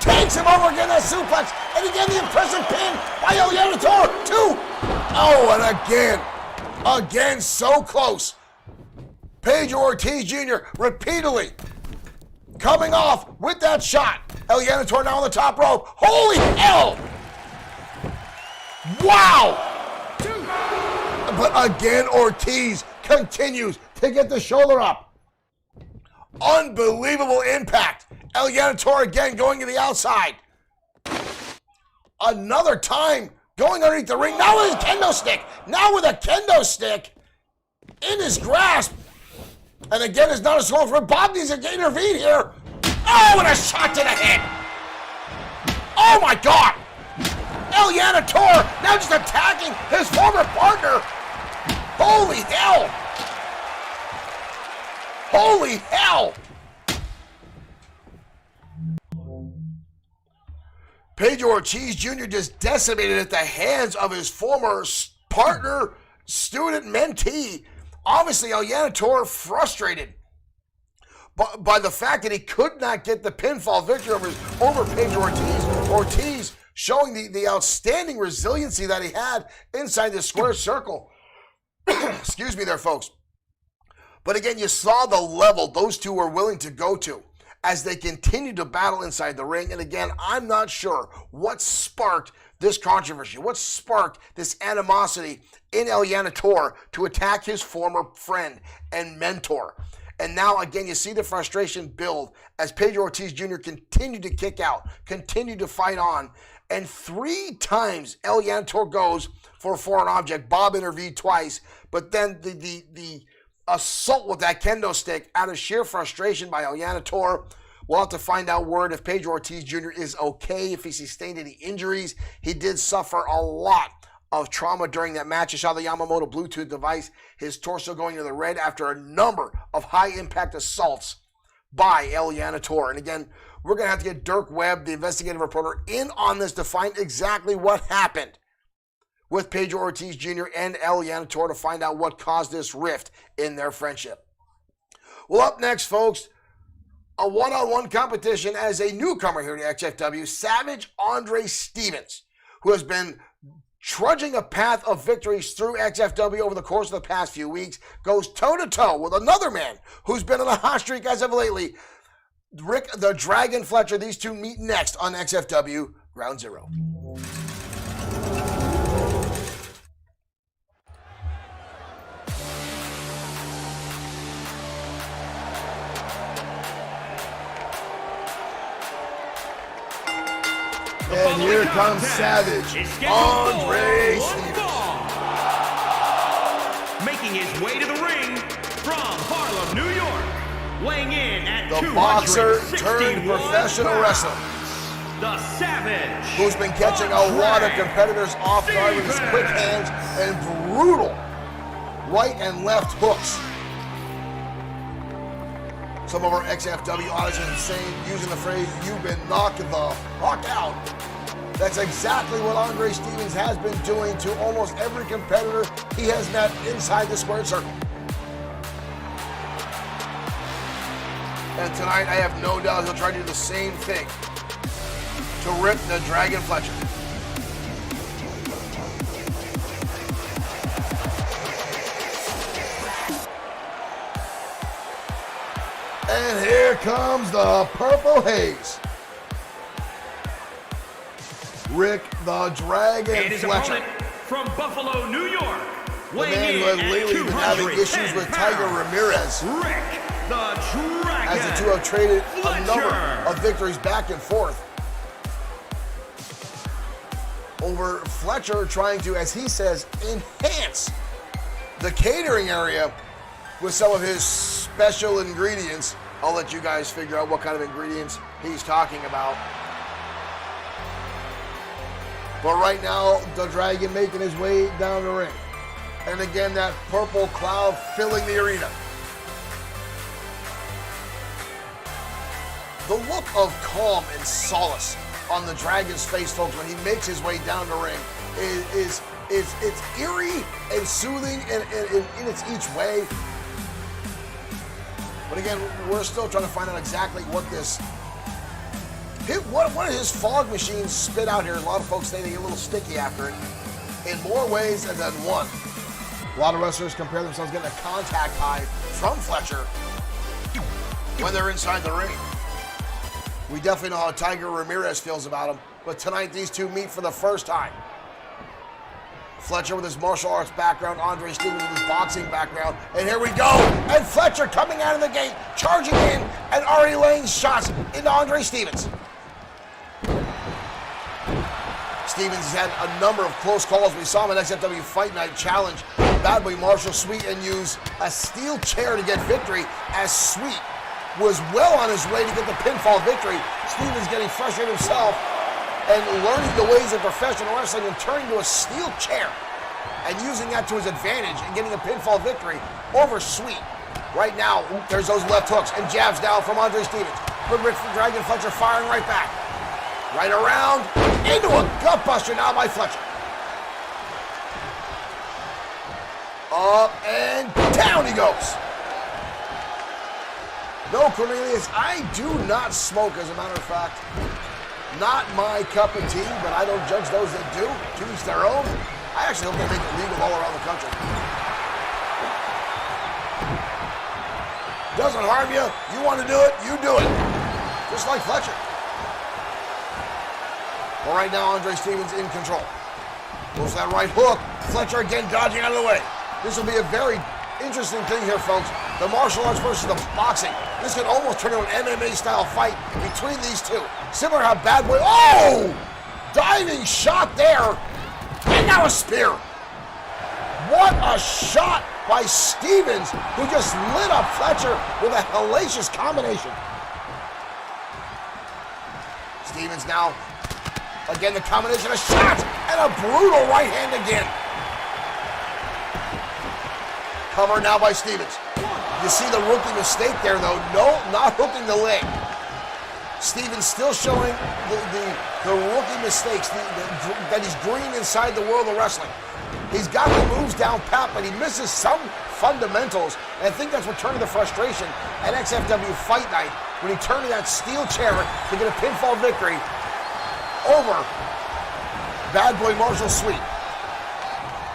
takes him over again, that suplex, and again the impressive pin by El Janitor, 2. Oh, and again so close. Pedro Ortiz Jr. repeatedly coming off with that shot. El Janitor now on the top rope. Holy hell! Wow! But again, Ortiz continues to get the shoulder up. Unbelievable impact. El Janitor again going to the outside. Another time going underneath the ring. Now with a kendo stick. Now with a kendo stick in his grasp. And again, it's not a score for Bob needs to intervene here. Oh, and a shot to the head. Oh my God. El Janitor now just attacking his former partner. Holy hell. Holy hell. Pedro Ortiz Jr. just decimated at the hands of his former partner, student, mentee. Obviously, El Janitor frustrated by the fact that he could not get the pinfall victory over Pedro Ortiz. Ortiz showing the outstanding resiliency that he had inside the square circle. Excuse me there, folks. But again, you saw the level those two were willing to go to as they continued to battle inside the ring. And again, I'm not sure what sparked this controversy, what sparked this animosity in El Janitor to attack his former friend and mentor. And now, again, you see the frustration build as Pedro Ortiz Jr. continued to kick out, continued to fight on. And 3 times El Janitor goes for a foreign object. Bob intervened twice. But then the assault with that kendo stick out of sheer frustration by El Janitor. We'll have to find out word if Pedro Ortiz Jr. is okay, if he sustained any injuries. He did suffer a lot of trauma during that match. You saw the Yamamoto Bluetooth device, his torso going to the red after a number of high-impact assaults by El Janitor. And again, we're going to have to get Dirk Webb, the investigative reporter, in on this to find exactly what happened with Pedro Ortiz Jr. and El Janitor to find out what caused this rift in their friendship. Well, up next, folks, a one-on-one competition as a newcomer here to XFW, Savage Andre Stevens, who has been trudging a path of victories through XFW over the course of the past few weeks, goes toe-to-toe with another man who's been on a hot streak as of lately, Rick the Dragon Fletcher. These two meet next on XFW Ground Zero. And here comes Savage Andre Stevens. Making his way to the ring from Harlem, New York, weighing in at the boxer turned professional wrestler, the Savage, who's been catching a lot of competitors off guard with his quick hands and brutal right and left hooks. Some of our XFW audience is saying, using the phrase, "You've been knocked the fuck out." That's exactly what Andre Stevens has been doing to almost every competitor he has met inside the squared circle. And tonight, I have no doubt he'll try to do the same thing to Rick the Dragon Fletcher. And here comes the Purple Haze. Rick the Dragon and his Fletcher. opponent from Buffalo, New York, The man who had lately been having issues with Tiger Ramirez, Rick the Dragon as the two have traded a Fletcher. number of victories back and forth. Over Fletcher trying to, as he says, enhance the catering area with some of his special ingredients. I'll let you guys figure out what kind of ingredients he's talking about. But right now, the Dragon making his way down the ring. And again, that purple cloud filling the arena. The look of calm and solace on the Dragon's face, folks, when he makes his way down the ring is it's eerie and soothing in its each way. But again, we're still trying to find out exactly what this, what his fog machines spit out here. A lot of folks say they get a little sticky after it in more ways than one. A lot of wrestlers compare themselves getting a contact high from Fletcher when they're inside the ring. We definitely know how Tiger Ramirez feels about him, but tonight these two meet for the first time. Fletcher with his martial arts background, Andre Stevens with his boxing background, and here we go! And Fletcher coming out of the gate, charging in, and already laying shots into Andre Stevens. Stevens has had a number of close calls. We saw him at XFW Fight Night challenge Bad Boy Marshall Sweet and use a steel chair to get victory, as Sweet was well on his way to get the pinfall victory. Stevens getting frustrated himself and learning the ways of professional wrestling and turning to a steel chair and using that to his advantage and getting a pinfall victory over Sweet. Right now, there's those left hooks and jabs down from Andre Stevens. But Rick the Dragon Fletcher firing right back. Right around, into a gutbuster now by Fletcher. Up and down he goes. No, Cornelius, I do not smoke, as a matter of fact. Not my cup of tea, but I don't judge those that do. To each their own. I actually hope they make it legal all around the country. Doesn't harm you. You want to do it, you do it. Just like Fletcher. Well, right now, Andre Stevens in control. Goes that right hook. Fletcher again dodging out of the way. This will be a very interesting thing here, folks. The martial arts versus the boxing. This could almost turn into an MMA-style fight between these two. Similar to how Bad Boy... Oh! Diving shot there. And now a spear. What a shot by Stevens, who just lit up Fletcher with a hellacious combination. Stevens now, again, the combination of shots and a brutal right hand again. Cover now by Stevens. You see the rookie mistake there, though. No, not hooking the leg. Stevens still showing the rookie mistakes, that he's green inside the world of wrestling. He's got the moves down pat, but he misses some fundamentals. And I think that's what turned to the frustration at XFW Fight Night, when he turned to that steel chair to get a pinfall victory over Bad Boy Marshall Sweet.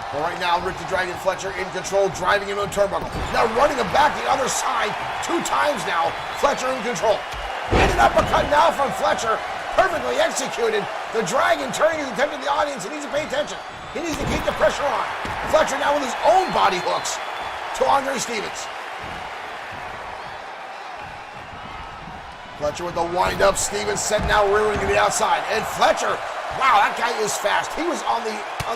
Well, right now, Rick the Dragon Fletcher in control, driving him into a turnbuckle. Now running him back the other side 2 times now. Fletcher in control. And an uppercut now from Fletcher, perfectly executed. The Dragon turning his attention to the audience. He needs to pay attention. He needs to keep the pressure on. Fletcher now with his own body hooks to Andre Stevens. Fletcher with the wind-up. Stevens set now rearing to the outside. And Fletcher, wow, that guy is fast. He was on the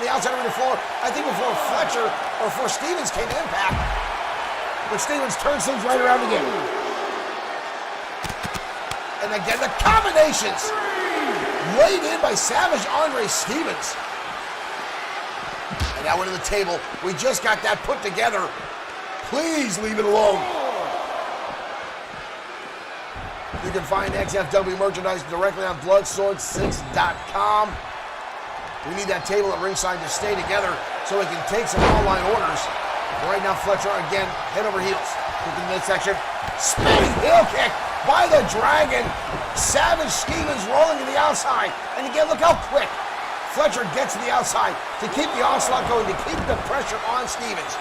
outside of the floor, I think before Fletcher, or before Stevens came to impact. But Stevens turns things right around again. And again, the combinations laid in by Savage Andre Stevens. And now into the table. We just got that put together. Please leave it alone. You can find XFW merchandise directly on bloodsword6.com. We need that table at ringside to stay together so we can take some online orders. Right now, Fletcher again, head over heels. Look in the midsection. Spinning heel kick by the Dragon. Savage Stevens rolling to the outside. And again, look how quick Fletcher gets to the outside to keep the onslaught going, to keep the pressure on Stevens.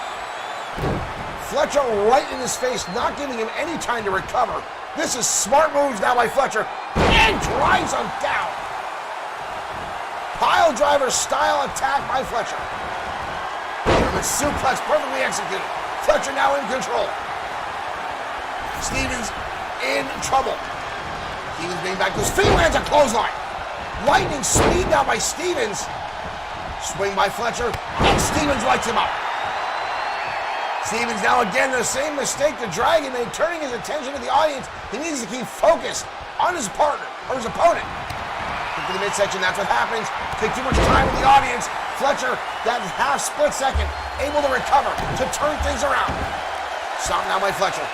Fletcher right in his face, not giving him any time to recover. This is smart moves now by Fletcher. And drives him down. Pile driver style attack by Fletcher. German suplex perfectly executed. Fletcher now in control. Stevens in trouble. Stevens being back to his feet, lands a clothesline. Lightning speed now by Stevens. Swing by Fletcher, and Stevens lights him up. Stevens now again the same mistake the Dragon made, turning his attention to the audience. He needs to keep focused on his partner, or his opponent. Into the midsection, that's what happens. Take too much time with the audience. Fletcher, that half split second, able to recover, to turn things around. Stop now by Fletcher.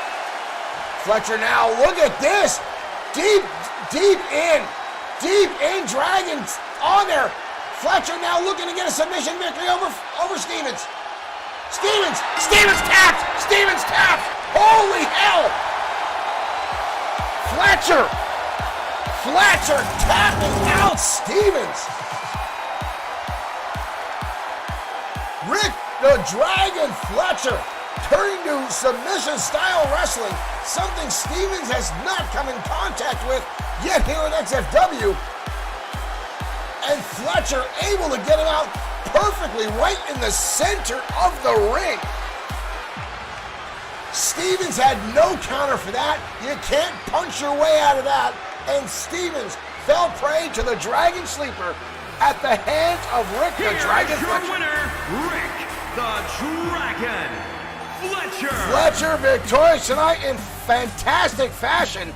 Fletcher now, look at this. Deep in, Dragon on there. Fletcher now looking to get a submission victory over Stevens. Stevens taps. Holy hell. Fletcher tapping out Stevens. Rick the Dragon Fletcher turning to submission-style wrestling, something Stevens has not come in contact with yet here at XFW. And Fletcher able to get him out perfectly right in the center of the ring. Stevens had no counter for that. You can't punch your way out of that. And Stevens fell prey to the Dragon Sleeper at the hands of Rick the Dragon Fletcher. Your winner, Rick the Dragon Fletcher. Fletcher victorious tonight in fantastic fashion.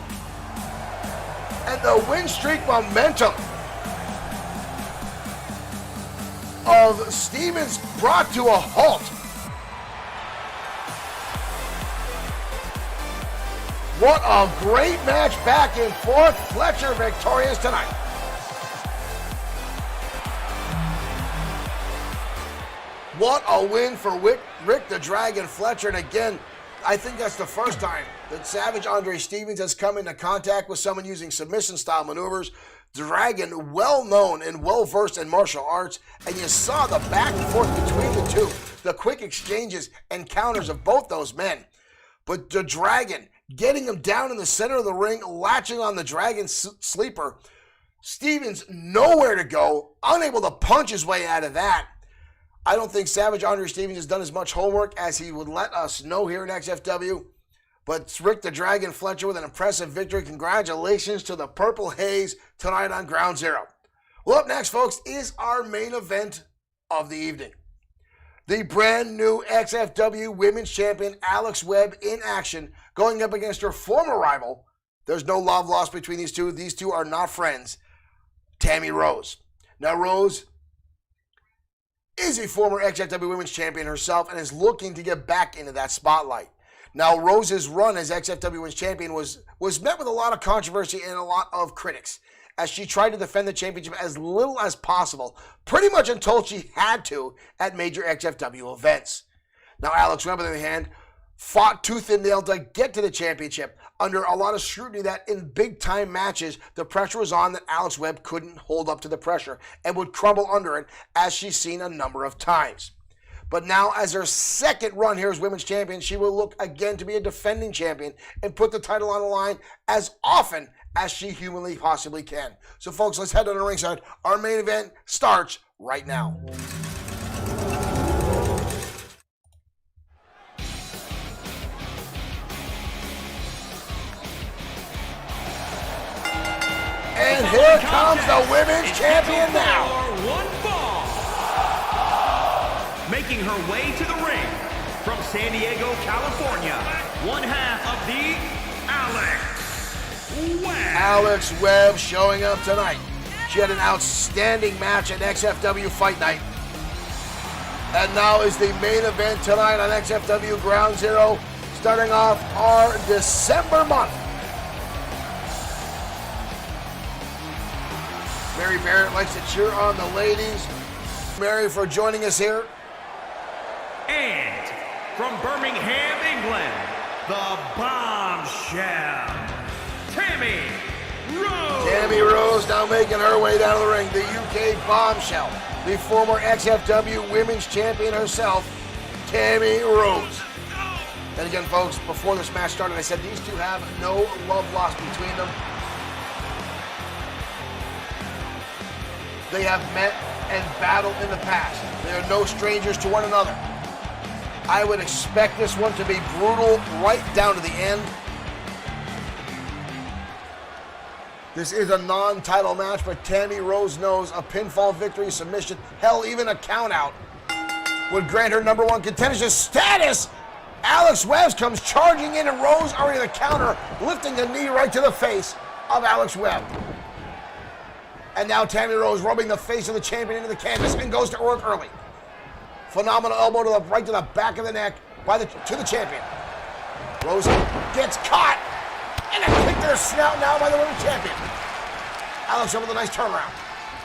And the win streak momentum of Stevens brought to a halt. What a great match back and forth. Fletcher victorious tonight. What a win for Rick the Dragon Fletcher. And again, I think that's the first time that Savage Andre Stevens has come into contact with someone using submission style maneuvers. Dragon, well known and well versed in martial arts, and you saw the back and forth between the two, the quick exchanges and counters of both those men. But the Dragon getting him down in the center of the ring, latching on the Dragon Sleeper. Stevens nowhere to go, unable to punch his way out of that. I don't think Savage Andre Stevens has done as much homework as he would let us know here in XFW. But it's Rick the Dragon Fletcher with an impressive victory. Congratulations to the Purple Haze tonight on Ground Zero. Well, up next, folks, is our main event of the evening. The brand new XFW Women's Champion Alex Webb in action, going up against her former rival. There's no love lost between these two. These two are not friends. Tammy Rose. Now, Rose is a former XFW Women's Champion herself and is looking to get back into that spotlight. Now, Rose's run as XFW Women's Champion was met with a lot of controversy and a lot of critics as she tried to defend the championship as little as possible, pretty much until she had to at major XFW events. Now, Alex Webb, on the other hand, fought tooth and nail to get to the championship under a lot of scrutiny that in big-time matches, the pressure was on that Alex Webb couldn't hold up to the pressure and would crumble under it, as she's seen a number of times. But now, as her second run here as Women's Champion, she will look again to be a defending champion and put the title on the line as often as she humanly possibly can. So, folks, let's head to the ringside. Our main event starts right now. And here comes the Women's Champion now. One fall. Making her way to the ring from San Diego, California, one half of the Alex Webb. Alex Webb showing up tonight. She had an outstanding match at XFW Fight Night. And now is the main event tonight on XFW Ground Zero, starting off our December month. Mary Barrett likes to cheer on the ladies. Mary, for joining us here. And from Birmingham, England, the bombshell, Tammy Rose. Tammy Rose now making her way down to the ring. The UK bombshell. The former XFW Women's Champion herself, Tammy Rose. And again, folks, before this match started, I said these two have no love lost between them. They have met and battled in the past. They are no strangers to one another. I would expect this one to be brutal right down to the end. This is a non-title match, but Tammy Rose knows a pinfall victory, submission, hell, even a countout would grant her #1 contendership status. Alex Webb comes charging in, and Rose already the counter, lifting the knee right to the face of Alex Webb. And now Tammy Rose rubbing the face of the champion into the canvas and goes to work early. Phenomenal elbow to the right to the back of the neck to the champion. Rose gets caught, and a kick to the snout now by the women's champion. Alex Webb with a nice turnaround.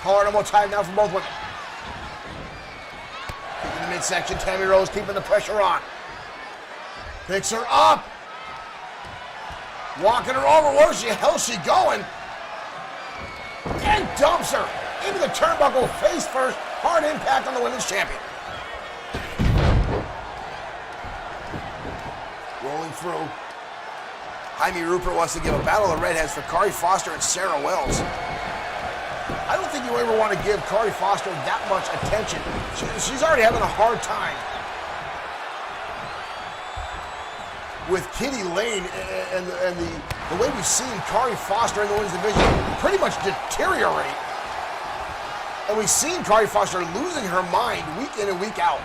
Collar elbow tied now from both women. Kick in the midsection, Tammy Rose keeping the pressure on. Picks her up. Walking her over. Where's the hell is she going? And dumps her into the turnbuckle face first. Hard impact on the women's champion. Rolling through. Jaime Rupert wants to give a battle of the redheads for Corey Foster and Sarah Wells. I don't think you ever want to give Corey Foster that much attention. She's already having a hard time with Kitty Lane, and the way we've seen Corey Foster in the women's division pretty much deteriorate. And we've seen Corey Foster losing her mind week in and week out.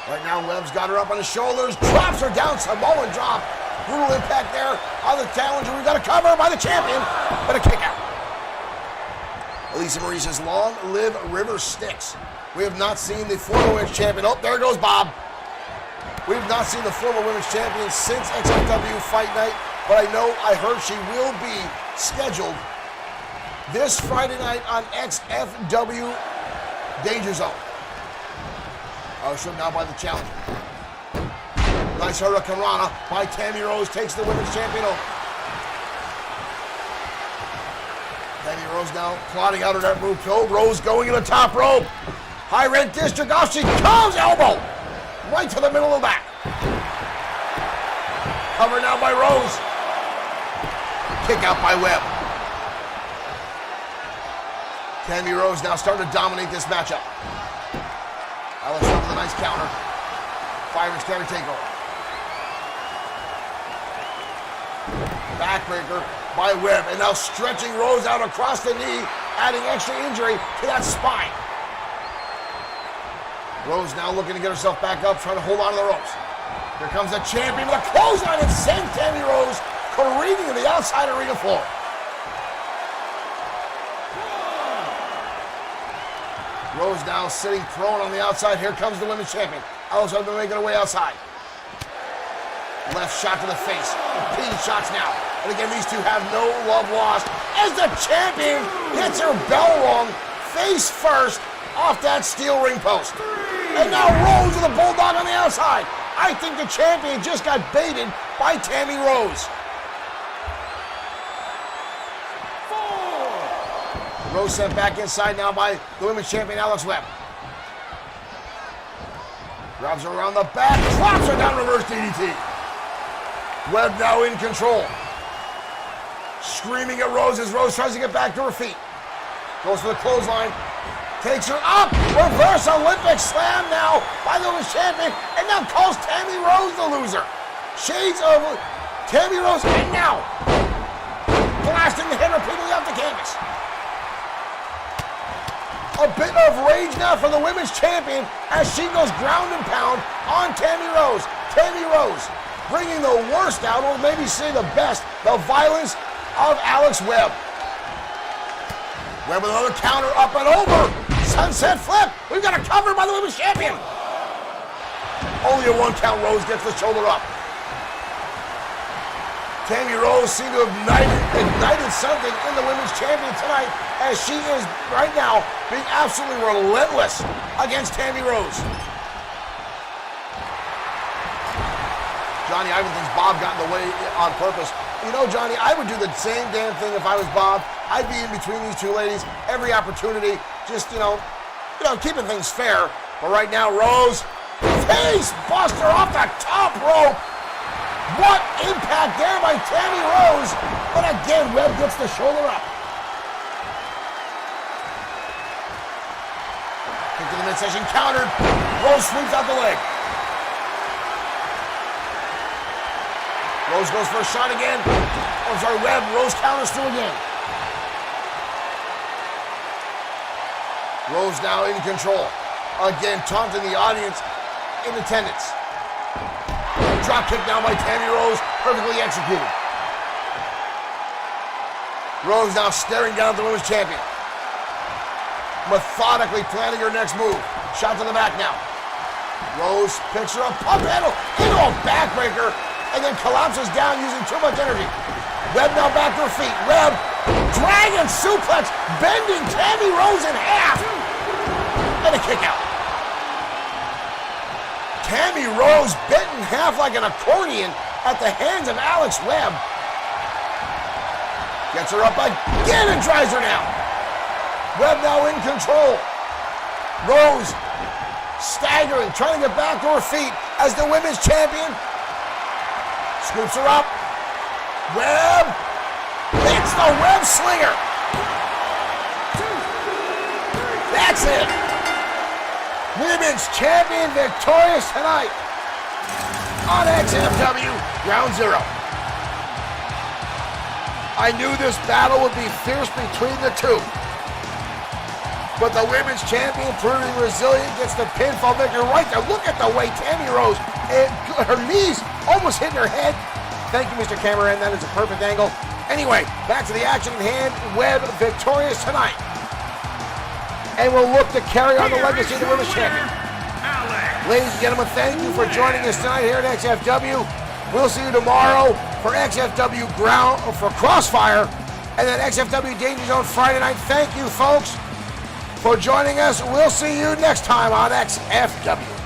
Right now, Webb's got her up on his shoulders, drops her down, Samoan drop. Brutal impact there on the challenger. We've got a cover by the champion, but a kick out. Elisa Marie says, long live River Styx. We have not seen the former women's champion. Oh, there goes Bob. We have not seen the former women's champion since XFW Fight Night, but I heard she will be scheduled this Friday night on XFW Danger Zone. Ushered now by the challenger. Nice Hurricane Rana by Tammy Rose, takes the women's champion over. Tammy Rose now plotting out her that move. Rose going in the top rope. High Red District, off she comes, elbow. Right to the middle of the back. Cover now by Rose. Kick out by Webb. Tammy Rose now starting to dominate this matchup. Alex Webb with a nice counter. Fire standard takeover. Backbreaker by Webb. And now stretching Rose out across the knee, adding extra injury to that spine. Rose now looking to get herself back up, trying to hold on to the ropes. Here comes the champion with a clothesline and sends Tammy Rose careening to the outside arena floor. Rose now sitting prone on the outside. Here comes the women's champion. Alex has been making her way outside. Left shot to the face. Repeating shots now. And again, these two have no love lost as the champion hits her bell rung face first off that steel ring post. And now Rose with a bulldog on the outside. I think the champion just got baited by Tammy Rose. Rose sent back inside now by the women's champion, Alex Webb. Grabs her around the back, drops her down, reverse DDT. Webb now in control. Screaming at Rose as Rose tries to get back to her feet. Goes for the clothesline. Takes her up, reverse Olympic slam now by the women's champion, and now calls Tammy Rose the loser. Shades of Tammy Rose, and now blasting the head repeatedly off the canvas. A bit of rage now for the women's champion as she goes ground and pound on Tammy Rose. Tammy Rose bringing the worst out, or maybe say the best, the violence of Alex Webb. Webb with another counter up and over. Sunset flip. We've got a cover by the women's champion. Only a 1 count. Rose gets the shoulder up. Tammy Rose seemed to have ignited something in the women's champion tonight, as she is right now being absolutely relentless against Tammy Rose. Johnny Ivan thinks Bob got in the way on purpose. You know, Johnny, I would do the same damn thing if I was Bob. I'd be in between these two ladies every opportunity, just, keeping things fair. But right now, Rose, face buster off the top rope. What impact there by Tammy Rose. But again, Webb gets the shoulder up. Kick to the midsection, countered. Rose sweeps out the leg. Rose goes for a shot again. Webb. Rose counters through again. Rose now in control. Again, taunting the audience in attendance. Drop kick now by Tammy Rose, perfectly executed. Rose now staring down at the women's champion. Methodically planning her next move. Shot to the back now. Rose picks her up, pump handle, into a backbreaker, and then collapses down using too much energy. Webb now back to her feet. Webb, dragon suplex, bending Tammy Rose in half. And a kick out. Tammy Rose bent in half like an accordion at the hands of Alex Webb. Gets her up again and drives her down. Webb now in control. Rose staggering, trying to get back to her feet as the women's champion. Scoops her up. Webb hits the Webb slinger. That's it. Women's champion victorious tonight on XFW Ground Zero. I knew this battle would be fierce between the two. But the women's champion, proving resilient, gets the pinfall victory right there. Look at the way Tammy Rose, her knees almost hitting her head. Thank you, Mr. Cameraman. That is a perfect angle. Anyway, back to the action at hand. Webb victorious tonight. And we'll look to carry on the legacy of the women's champion. Ladies and gentlemen, thank you for joining us tonight here at XFW. We'll see you tomorrow for XFW Ground, for Crossfire, and then XFW Danger Zone Friday night. Thank you, folks, for joining us. We'll see you next time on XFW.